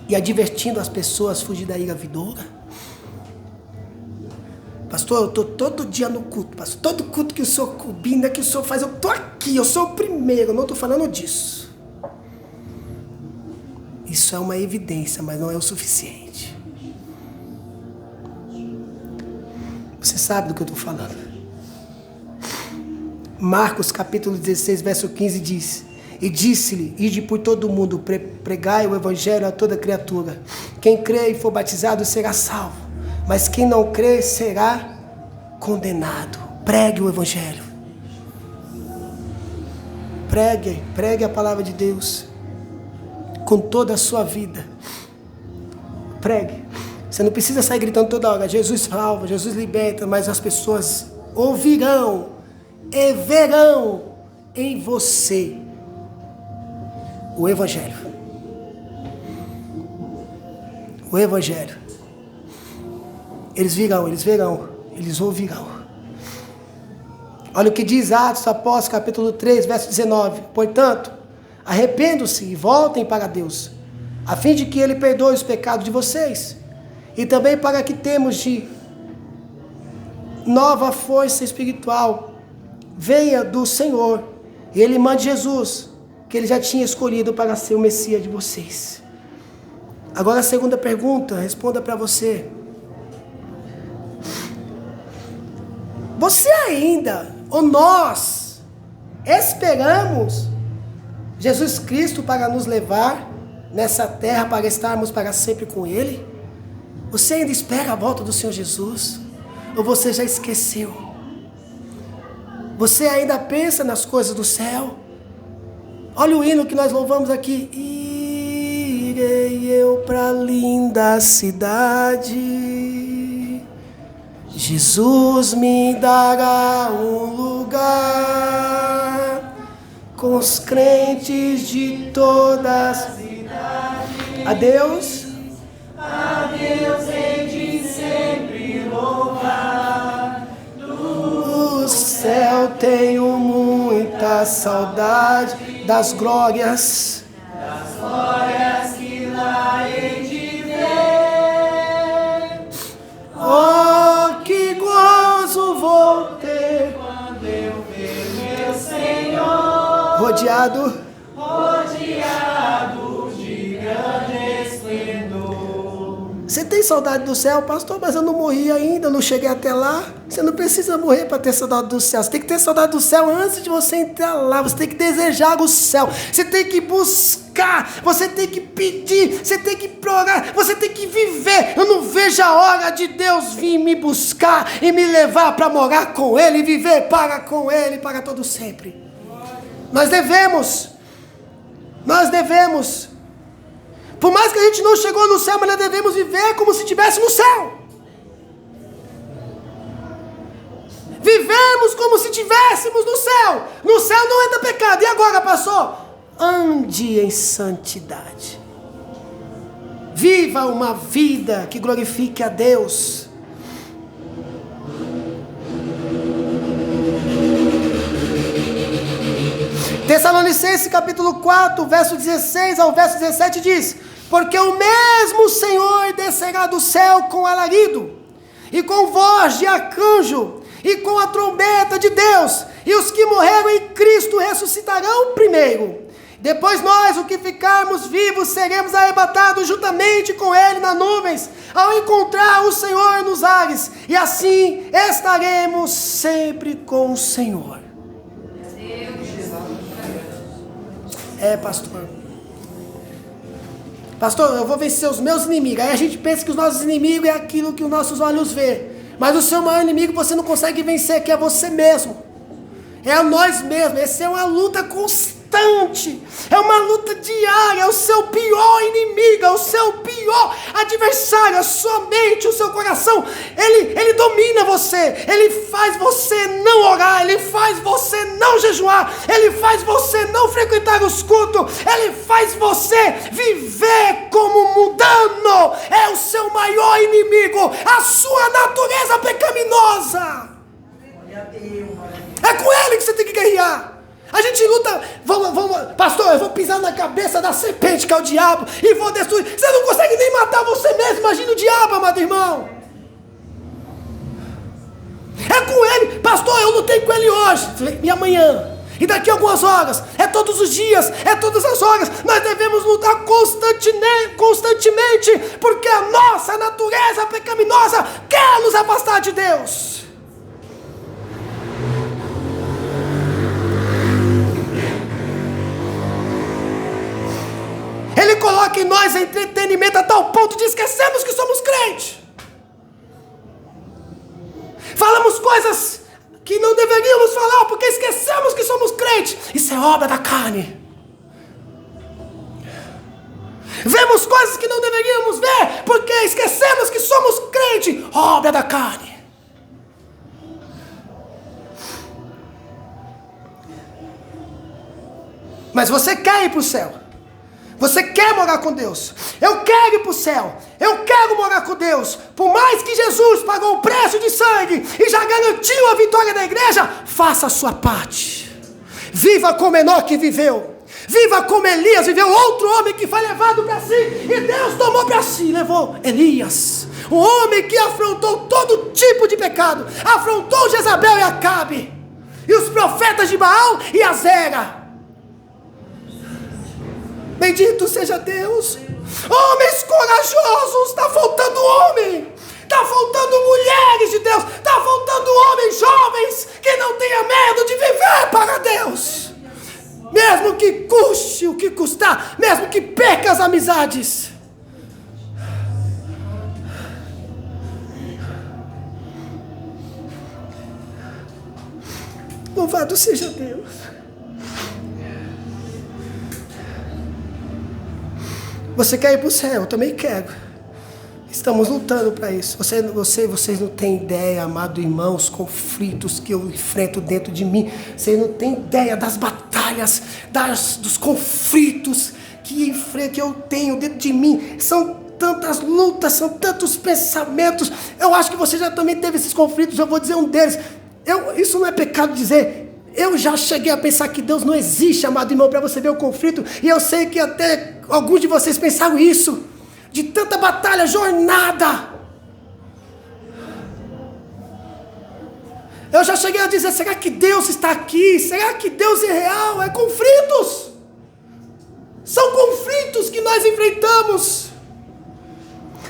e advertindo as pessoas a fugir da ira vindoura? Pastor, eu estou todo dia no culto, pastor. Todo culto que o senhor combina, que o senhor faz, eu estou aqui, eu sou o primeiro, eu não estou falando disso. Isso é uma evidência, mas não é o suficiente. Você sabe do que eu estou falando. Marcos capítulo 16, verso 15 diz: e disse-lhe: ide por todo o mundo, pregai o evangelho a toda criatura. Quem crê e for batizado será salvo, mas quem não crê será condenado. Pregue o evangelho. Pregue a palavra de Deus com toda a sua vida. Pregue. Você não precisa sair gritando toda hora: Jesus salva, Jesus liberta, mas as pessoas ouvirão e verão em você o Evangelho. O Evangelho. Eles virão, eles ouvirão. Olha o que diz Atos Apóstolos, capítulo 3, verso 19. Portanto, arrependam-se e voltem para Deus, a fim de que Ele perdoe os pecados de vocês, e também para que temos de nova força espiritual venha do Senhor, e Ele mande Jesus, que Ele já tinha escolhido para ser o Messias de vocês. Agora a segunda pergunta, responda para você. Você ainda, ou nós, esperamos Jesus Cristo para nos levar nessa terra, para estarmos para sempre com Ele? Você ainda espera a volta do Senhor Jesus? Ou você já esqueceu? Você ainda pensa nas coisas do céu? Olha o hino que nós louvamos aqui. Irei eu para a linda cidade, Jesus me dará um lugar com os crentes de todas as idades. A Deus hei de sempre louvar. Do céu tenho muita saudade das glórias que lá hei de ver. Oh, que gozo vou ter quando eu ver meu Senhor rodeado de grande esplendor. Você tem saudade do céu, pastor? Mas eu não morri ainda, não cheguei até lá. Você não precisa morrer para ter saudade do céu. Você tem que ter saudade do céu antes de você entrar lá. Você tem que desejar o céu. Você tem que buscar. Você tem que pedir. Você tem que implorar. Você tem que viver. Eu não vejo a hora de Deus vir me buscar e me levar para morar com Ele e viver com Ele para todo sempre. Nós devemos. Por mais que a gente não chegou no céu, mas nós devemos viver como se estivesse no céu. Vivemos como se estivéssemos no céu. No céu não entra pecado. E agora, pastor? Ande em santidade. Viva uma vida que glorifique a Deus. Tessalonicenses capítulo 4, verso 16 ao verso 17 diz: porque o mesmo Senhor descerá do céu com alarido, e com voz de arcanjo, e com a trombeta de Deus, e os que morreram em Cristo ressuscitarão primeiro. Depois nós, os que ficarmos vivos, seremos arrebatados juntamente com Ele nas nuvens, ao encontrar o Senhor nos ares, e assim estaremos sempre com o Senhor. Pastor, eu vou vencer os meus inimigos. Aí a gente pensa que os nossos inimigos é aquilo que os nossos olhos vê. Mas o seu maior inimigo você não consegue vencer, que é você mesmo. É a nós mesmos. Essa é uma luta constante. É uma luta diária. É o seu pior inimigo, é o seu pior adversário, a sua mente, o seu coração. Ele domina você. Ele faz você não orar. Ele faz você não jejuar. Ele faz você não frequentar os cultos. Ele faz você viver como mundano. É o seu maior inimigo, a sua natureza pecaminosa. É com ele que você tem que guerrear. A gente luta, pastor, eu vou pisar na cabeça da serpente que é o diabo e vou destruir. Você não consegue nem matar você mesmo, imagina o diabo, amado irmão. É com ele, pastor, eu lutei com ele hoje e amanhã, e daqui a algumas horas, é todos os dias, é todas as horas. Nós devemos lutar constantemente, porque a nossa natureza pecaminosa quer nos afastar de Deus. Ele coloca em nós entretenimento a tal ponto de esquecermos que somos crentes. Falamos coisas que não deveríamos falar porque esquecemos que somos crentes. Isso é obra da carne. Vemos coisas que não deveríamos ver porque esquecemos que somos crentes. Obra da carne. Mas você quer ir para o céu. Você quer morar com Deus. Eu quero ir para o céu. Eu quero morar com Deus. Por mais que Jesus pagou o preço de sangue e já garantiu a vitória da igreja, faça a sua parte. Viva como Enoque viveu. Viva como Elias viveu, outro homem que foi levado para si. E Deus tomou para si, levou Elias. Um homem que afrontou todo tipo de pecado. Afrontou Jezabel e Acabe. E os profetas de Baal e Azera. Bendito seja Deus. Homens corajosos. Está faltando homem. Está faltando mulheres de Deus. Está faltando homens jovens que não tenham medo de viver para Deus. Mesmo que custe o que custar. Mesmo que perca as amizades. Louvado seja Deus. Você quer ir para o céu? Eu também quero. Estamos lutando para isso. Vocês não têm ideia, amado irmão, os conflitos que eu enfrento dentro de mim. Vocês não têm ideia das batalhas, dos conflitos que eu tenho dentro de mim. São tantas lutas, são tantos pensamentos. Eu acho que você já também teve esses conflitos. Eu vou dizer um deles. Isso não é pecado dizer. Eu já cheguei a pensar que Deus não existe, amado irmão, para você ver o conflito. E eu sei que até alguns de vocês pensaram isso. De tanta batalha, jornada. Eu já cheguei a dizer, será que Deus está aqui? Será que Deus é real? É conflitos. São conflitos que nós enfrentamos.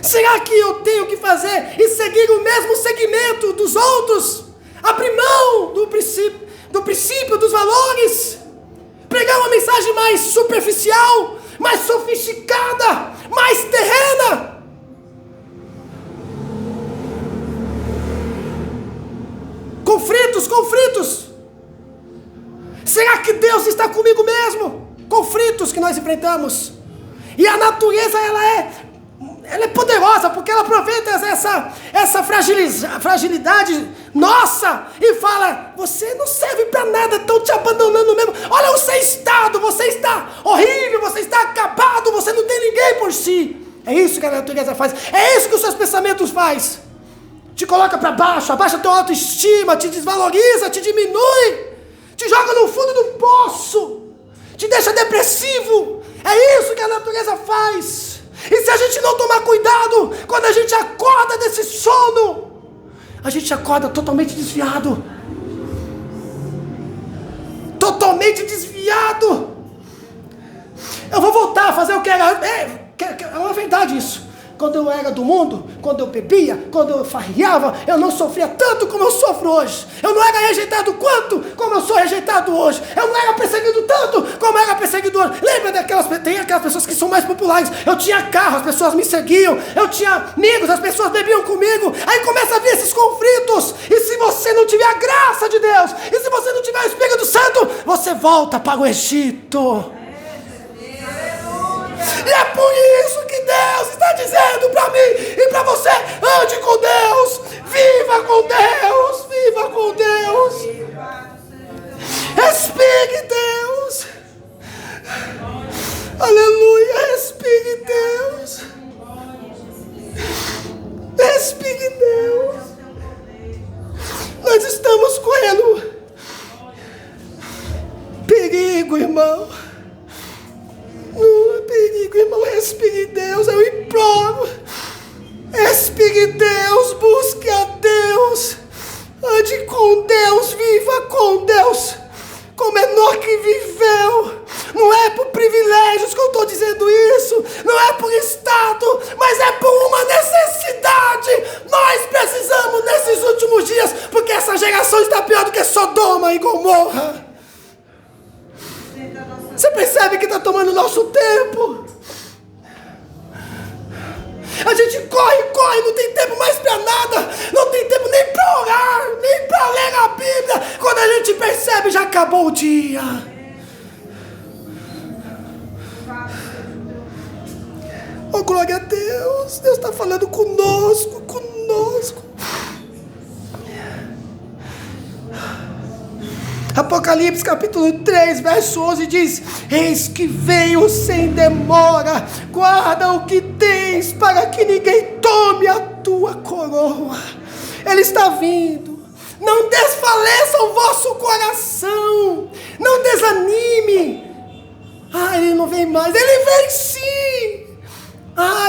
Será que eu tenho que fazer e seguir o mesmo segmento dos outros? Abrir mão do princípio, dos valores? Pregar uma mensagem mais superficial, mais sofisticada, mais terrena? Conflitos. Será que Deus está comigo mesmo? Conflitos que nós enfrentamos. E a natureza, ela é poderosa, porque ela aproveita essa fragilidade nossa e fala, você não serve para nada, estão te abandonando mesmo. Olha o seu estado, você está horrível, você está acabado, você não tem ninguém por si. É isso que a natureza faz, é isso que os seus pensamentos fazem. Te coloca para baixo, abaixa a tua autoestima, te desvaloriza, te diminui, te joga no fundo do poço, te deixa depressivo. É isso que a natureza faz. E se a gente não tomar cuidado, quando a gente acorda desse sono, a gente acorda totalmente desviado. Totalmente desviado. Eu vou voltar a fazer o que era. É uma verdade isso. Quando eu era do mundo, quando eu bebia, quando eu farriava, eu não sofria tanto como eu sofro hoje. Eu não era rejeitado como eu sou rejeitado hoje. Eu não era perseguido tanto como eu era perseguido hoje. Lembra tem aquelas pessoas que são mais populares. Eu tinha carro, as pessoas me seguiam. Eu tinha amigos, as pessoas bebiam comigo. Aí começa a vir esses conflitos. E se você não tiver a graça de Deus, e se você não tiver o Espírito Santo, você volta para o Egito. E é por isso que Deus está dizendo para mim e para você, ande com Deus, viva com Deus, viva com Deus, respire Deus, aleluia, respire Deus, respire Deus. Nós estamos correndo perigo, irmão. Não é perigo, irmão, respire Deus, eu imploro. Respire Deus, busque a Deus, ande com Deus, viva com Deus, como Enoque viveu. Não é por privilégios que eu estou dizendo isso, não é por estado, mas é por uma necessidade. Nós precisamos nesses últimos dias, porque essa geração está pior do que Sodoma e Gomorra. Você percebe que está tomando nosso tempo? A gente corre, não tem tempo mais para nada, não tem tempo nem para orar, nem para ler a Bíblia. Quando a gente percebe, já acabou o dia. Oh, glória a Deus, Deus está falando conosco. A Apocalipse capítulo 3, verso 11 diz: eis que venho sem demora, guarda o que tens, para que ninguém tome a tua coroa. Ele está vindo. Não desfaleça o vosso coração, não desanime. Ele não vem mais. Ele vem sim.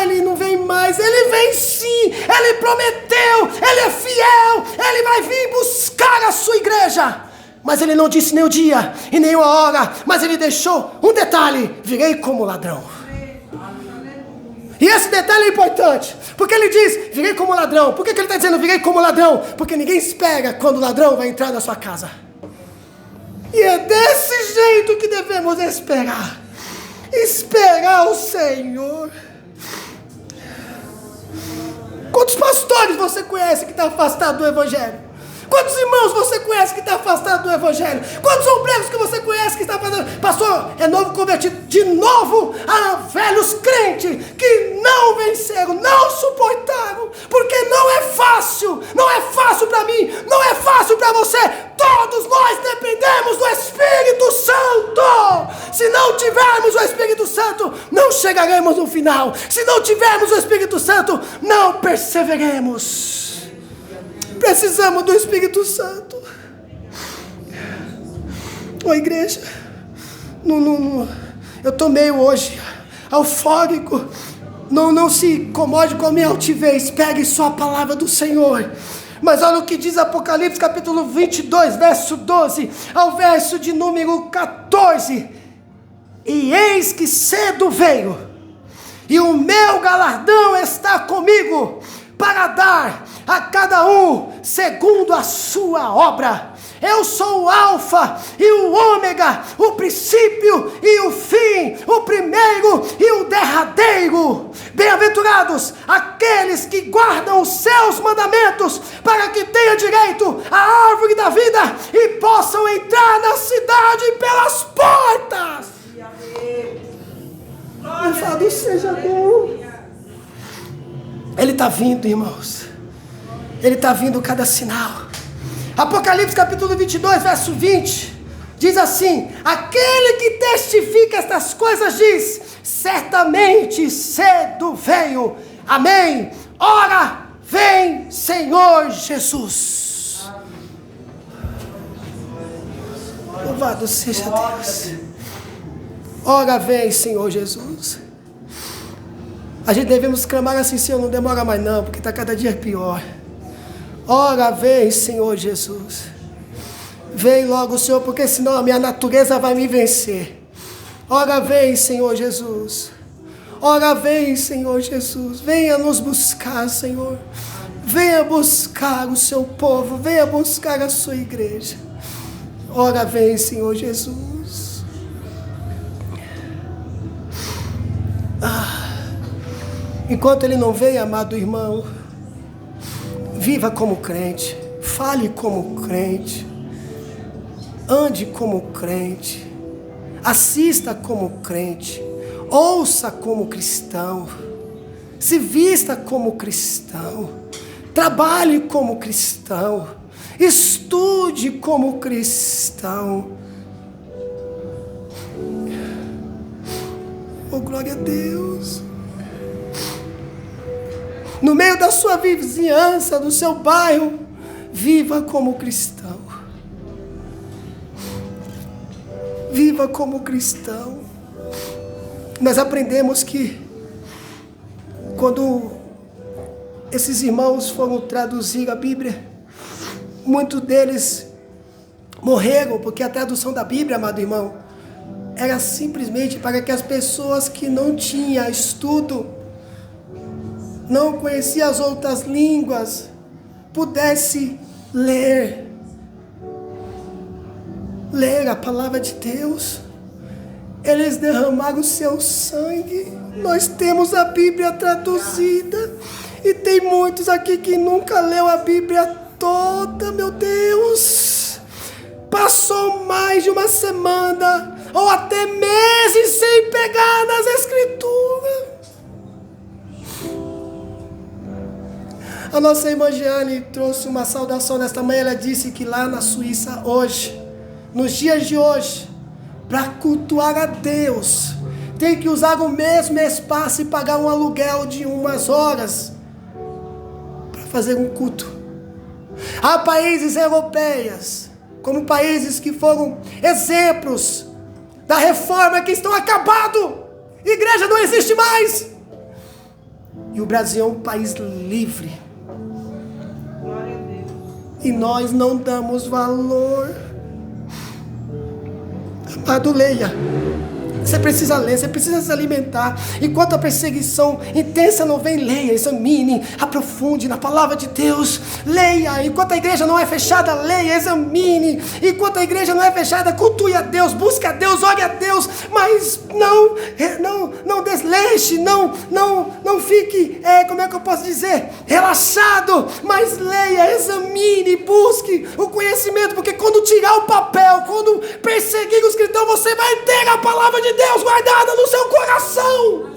Ele não vem mais. Ele vem sim. Ele prometeu. Ele é fiel. Ele vai vir buscar a sua igreja. Mas ele não disse nem o dia e nem a hora. Mas ele deixou um detalhe: virei como ladrão. E esse detalhe é importante, porque ele diz: virei como ladrão. Por que ele está dizendo virei como ladrão? Porque ninguém espera quando o ladrão vai entrar na sua casa. E é desse jeito que devemos esperar. Esperar o Senhor. Quantos pastores você conhece que está afastado do Evangelho? Quantos irmãos você conhece que está afastado do Evangelho? Quantos obreiros que você conhece que está afastado? Pastor, é novo convertido. De novo a velhos crentes que não venceram, não suportaram. Porque não é fácil. Não é fácil para mim. Não é fácil para você. Todos nós dependemos do Espírito Santo. Se não tivermos o Espírito Santo, não chegaremos no final. Se não tivermos o Espírito Santo, não perseveremos. Precisamos do Espírito Santo. Igreja, eu estou meio hoje eufórico. Não se incomode com a minha altivez. Pegue só a palavra do Senhor. Mas olha o que diz Apocalipse capítulo 22, verso 12 ao verso de número 14. E eis que cedo veio, e o meu galardão está comigo, para dar a cada um segundo a sua obra. Eu sou o Alfa e o Ômega, o princípio e o fim, o primeiro e o derradeiro. Bem-aventurados aqueles que guardam os seus mandamentos, para que tenham direito à árvore da vida e possam entrar na cidade pelas portas. Louvado seja Deus. Ele está vindo, irmãos. Ele está vindo cada sinal. Apocalipse capítulo 22, verso 20, diz assim: aquele que testifica estas coisas diz: certamente cedo veio. Amém. Ora vem, Senhor Jesus. Louvado seja Deus. Ora vem, Senhor Jesus. A gente devemos clamar assim: Senhor, não demora mais não, porque está cada dia pior. Ora vem, Senhor Jesus. Vem logo, Senhor, porque senão a minha natureza vai me vencer. Ora vem, Senhor Jesus. Ora vem, Senhor Jesus. Venha nos buscar, Senhor. Venha buscar o seu povo. Venha buscar a sua igreja. Ora vem, Senhor Jesus. Enquanto ele não vem, amado irmão, viva como crente, fale como crente, ande como crente, assista como crente, ouça como cristão, se vista como cristão, trabalhe como cristão, estude como cristão. Oh, glória a Deus. No meio da sua vizinhança, do seu bairro, viva como cristão. Viva como cristão. Nós aprendemos que quando esses irmãos foram traduzir a Bíblia, muitos deles morreram, porque a tradução da Bíblia, amado irmão, era simplesmente para que as pessoas que não tinham estudo, não conhecia as outras línguas, pudesse ler a palavra de Deus. Eles derramaram o seu sangue. Nós temos a Bíblia traduzida, e tem muitos aqui que nunca leu a Bíblia toda. Meu Deus, passou mais de uma semana ou até meses sem pegar nas Escrituras. A nossa irmã Jeane trouxe uma saudação nesta manhã. Ela disse que lá na Suíça hoje nos dias de hoje, para cultuar a Deus, tem que usar o mesmo espaço e pagar um aluguel de umas horas para fazer um culto. Há países europeus, como países que foram exemplos da reforma, que estão acabados. Igreja não existe mais. E o Brasil é um país livre. E nós não damos valor. Amado, leia. Você precisa ler, você precisa se alimentar. Enquanto a perseguição intensa não vem, leia, examine, aprofunde na palavra de Deus. Leia. Enquanto a igreja não é fechada, leia, examine. Enquanto a igreja não é fechada, cultue a Deus, busque a Deus, ore a Deus. Mas não desleixe, não fique, como é que eu posso dizer? Relaxado. Mas leia, examine, busque o conhecimento. Porque quando tirar o papel, quando perseguir os cristãos, você vai ter a palavra de Deus guardada no seu coração.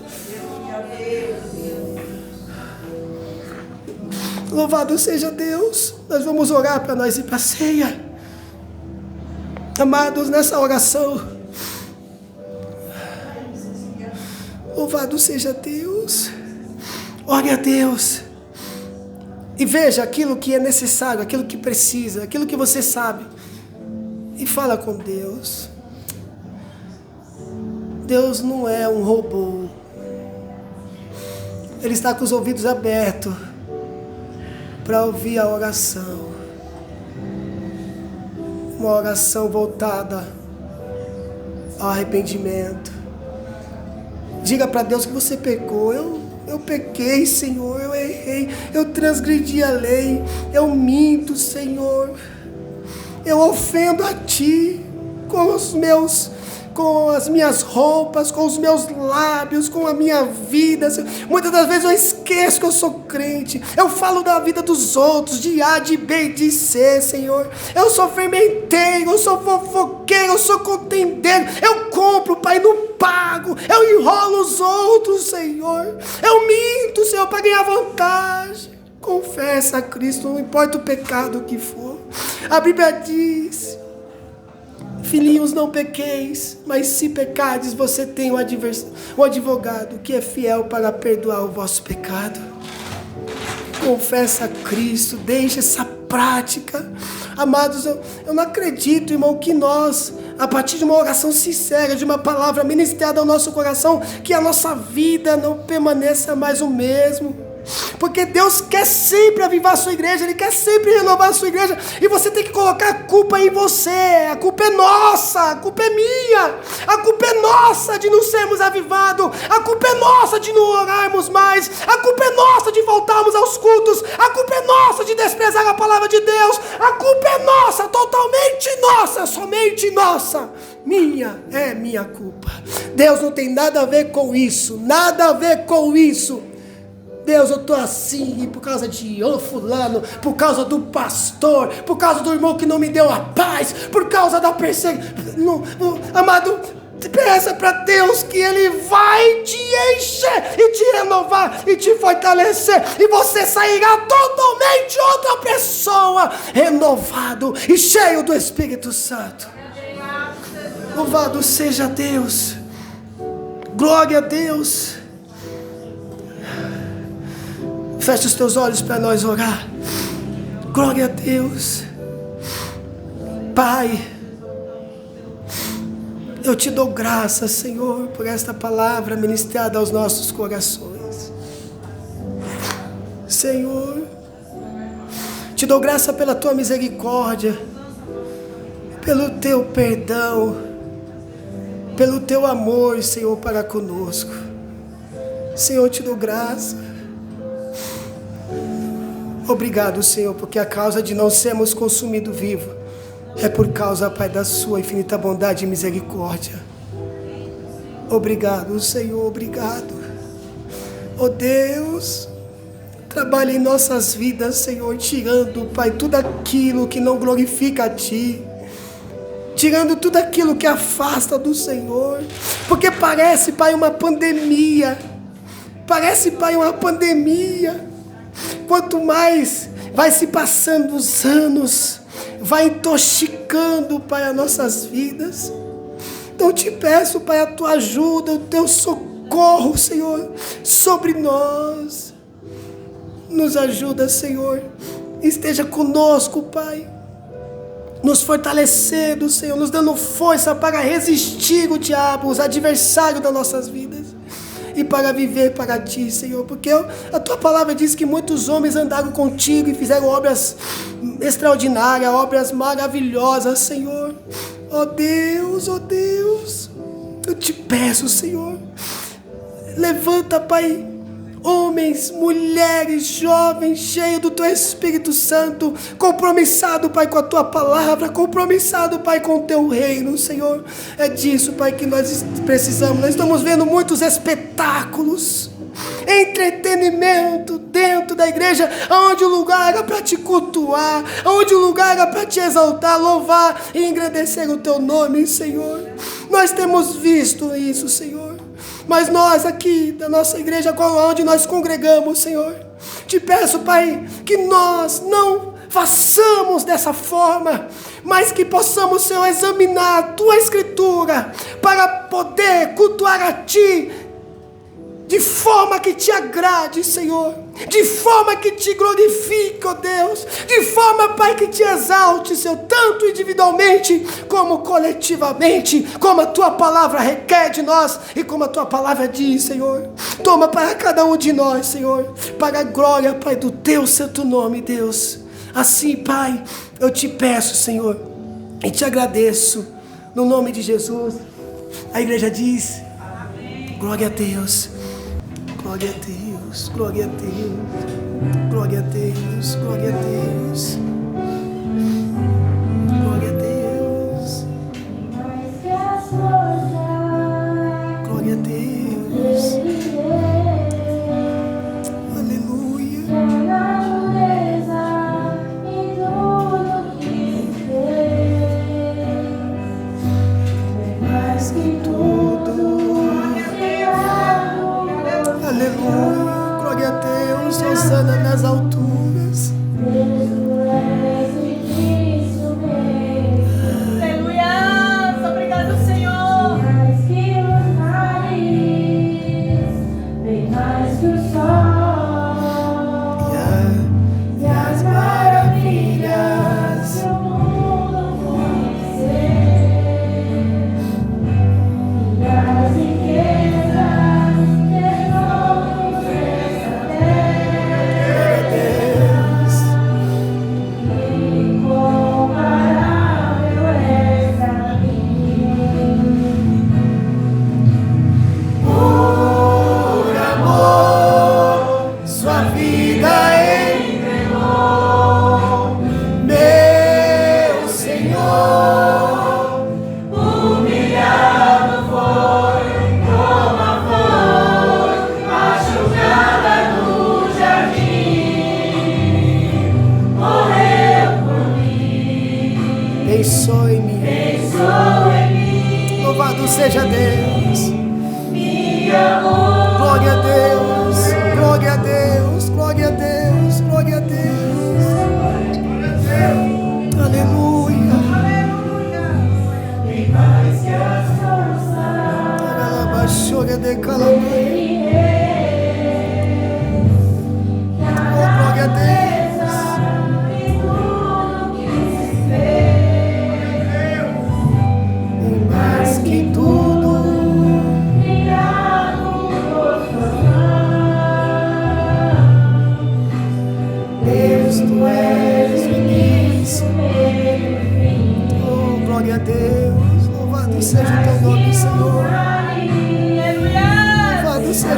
Louvado seja Deus. Nós vamos orar para nós ir para a ceia. Amados, nessa oração, louvado seja Deus. Ore a Deus e veja aquilo que é necessário, aquilo que precisa, aquilo que você sabe, e fala com Deus. Deus não é um robô. Ele está com os ouvidos abertos para ouvir a oração. Uma oração voltada ao arrependimento. Diga para Deus que você pecou. Eu pequei, Senhor, eu errei, eu transgredi a lei, eu minto, Senhor. Eu ofendo a Ti com as minhas roupas, com os meus lábios, com a minha vida. Muitas das vezes eu esqueço que eu sou crente. Eu falo da vida dos outros, de A, de B, de C, Senhor. Eu sou fermenteiro, eu sou fofoqueiro, eu sou contendeiro. Eu compro, Pai, não pago. Eu enrolo os outros, Senhor. Eu minto, Senhor, para ganhar vantagem. Confessa a Cristo, não importa o pecado que for. A Bíblia diz: filhinhos, não pequeis, mas se pecardes, você tem um advogado que é fiel para perdoar o vosso pecado. Confessa a Cristo, deixa essa prática. Amados, eu não acredito, irmão, que nós, a partir de uma oração sincera, de uma palavra ministrada ao nosso coração, que a nossa vida não permaneça mais o mesmo. Porque Deus quer sempre avivar a sua igreja, Ele quer sempre renovar a sua igreja, e você tem que colocar a culpa em você. A culpa é nossa, a culpa é minha, a culpa é nossa de não sermos avivados, a culpa é nossa de não orarmos mais, a culpa é nossa de voltarmos aos cultos, a culpa é nossa de desprezar a palavra de Deus, a culpa é nossa, totalmente nossa, somente nossa. Minha culpa. Deus não tem nada a ver com isso, nada a ver com isso. Deus, eu estou assim por causa de fulano, por causa do pastor, por causa do irmão que não me deu a paz, por causa da perseguição. Amado, peça para Deus que Ele vai te encher e te renovar e te fortalecer, e você sairá totalmente outra pessoa, renovado e cheio do Espírito Santo. Louvado seja Deus. Glória a Deus. Feche os teus olhos para nós orar. Glória a Deus. Pai, eu te dou graças, Senhor, por esta palavra ministrada aos nossos corações. Senhor, te dou graça pela tua misericórdia, pelo teu perdão, pelo teu amor, Senhor, para conosco. Senhor, te dou graça. Obrigado, Senhor, porque a causa de não sermos consumidos vivos é por causa, Pai, da sua infinita bondade e misericórdia. Obrigado, Senhor, obrigado. Oh Deus, trabalha em nossas vidas, Senhor, tirando, Pai, tudo aquilo que não glorifica a Ti, tirando tudo aquilo que afasta do Senhor, porque parece, Pai, uma pandemia. Parece, Pai, uma pandemia. Quanto mais vai se passando os anos, vai intoxicando, Pai, as nossas vidas. Então te peço, Pai, a tua ajuda, o teu socorro, Senhor, sobre nós. Nos ajuda, Senhor. Esteja conosco, Pai. Nos fortalecendo, Senhor, nos dando força para resistir o diabo, os adversários das nossas vidas. E para viver para Ti, Senhor. Porque a Tua palavra diz que muitos homens andaram contigo e fizeram obras extraordinárias, obras maravilhosas, Senhor. Ó Deus, eu te peço, Senhor. Levanta, Pai, homens, mulheres, jovens, cheios do Teu Espírito Santo, compromissado, Pai, com a Tua palavra, compromissado, Pai, com o Teu reino, Senhor. É disso, Pai, que nós precisamos. Nós estamos vendo muitos espetáculos, entretenimento dentro da igreja, onde o lugar era para Te cultuar, onde o lugar era para Te exaltar, louvar e engrandecer o Teu nome, Senhor. Nós temos visto isso, Senhor. Mas nós aqui da nossa igreja, onde nós congregamos, Senhor, te peço, Pai, que nós não façamos dessa forma, mas que possamos, Senhor, examinar a Tua Escritura para poder cultuar a Ti de forma que Te agrade, Senhor, de forma que Te glorifique, ó Deus, de forma, Pai, que Te exalte, Senhor, tanto individualmente como coletivamente, como a Tua palavra requer de nós e como a Tua palavra diz, Senhor. Toma para cada um de nós, Senhor, para a glória, Pai, do Teu santo nome, Deus. Assim, Pai, eu Te peço, Senhor, e Te agradeço, no nome de Jesus. A igreja diz: amém. Glória a Deus. Glória a Deus, glória a Deus, glória a Deus, glória a Deus, glória a Deus, glória a Deus, aleluia. Mais que tudo. Aleluia, glória a Deus, Hosana nas alturas. Aleluia, obrigado, Senhor. Mais que o nariz, bem mais que o sol, E as maravilhas que o mundo conhecer, e as riquezas. Seja Deus, glória a Deus, glória a Deus, glória a Deus, glória a Deus, aleluia, aleluia, de calamai, oh glória a Deus, e mais que tudo. Tu és o início, oh glória a Deus, louvado seja o Teu nome, Senhor, louvado seja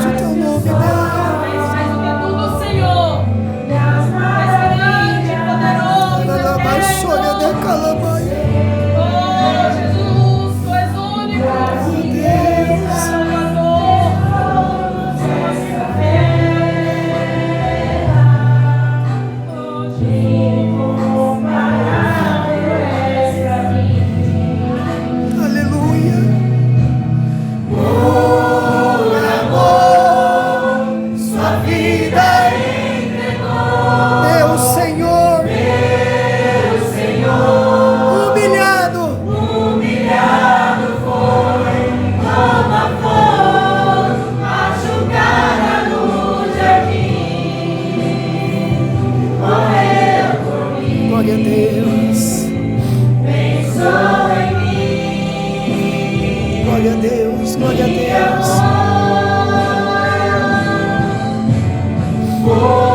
Oh,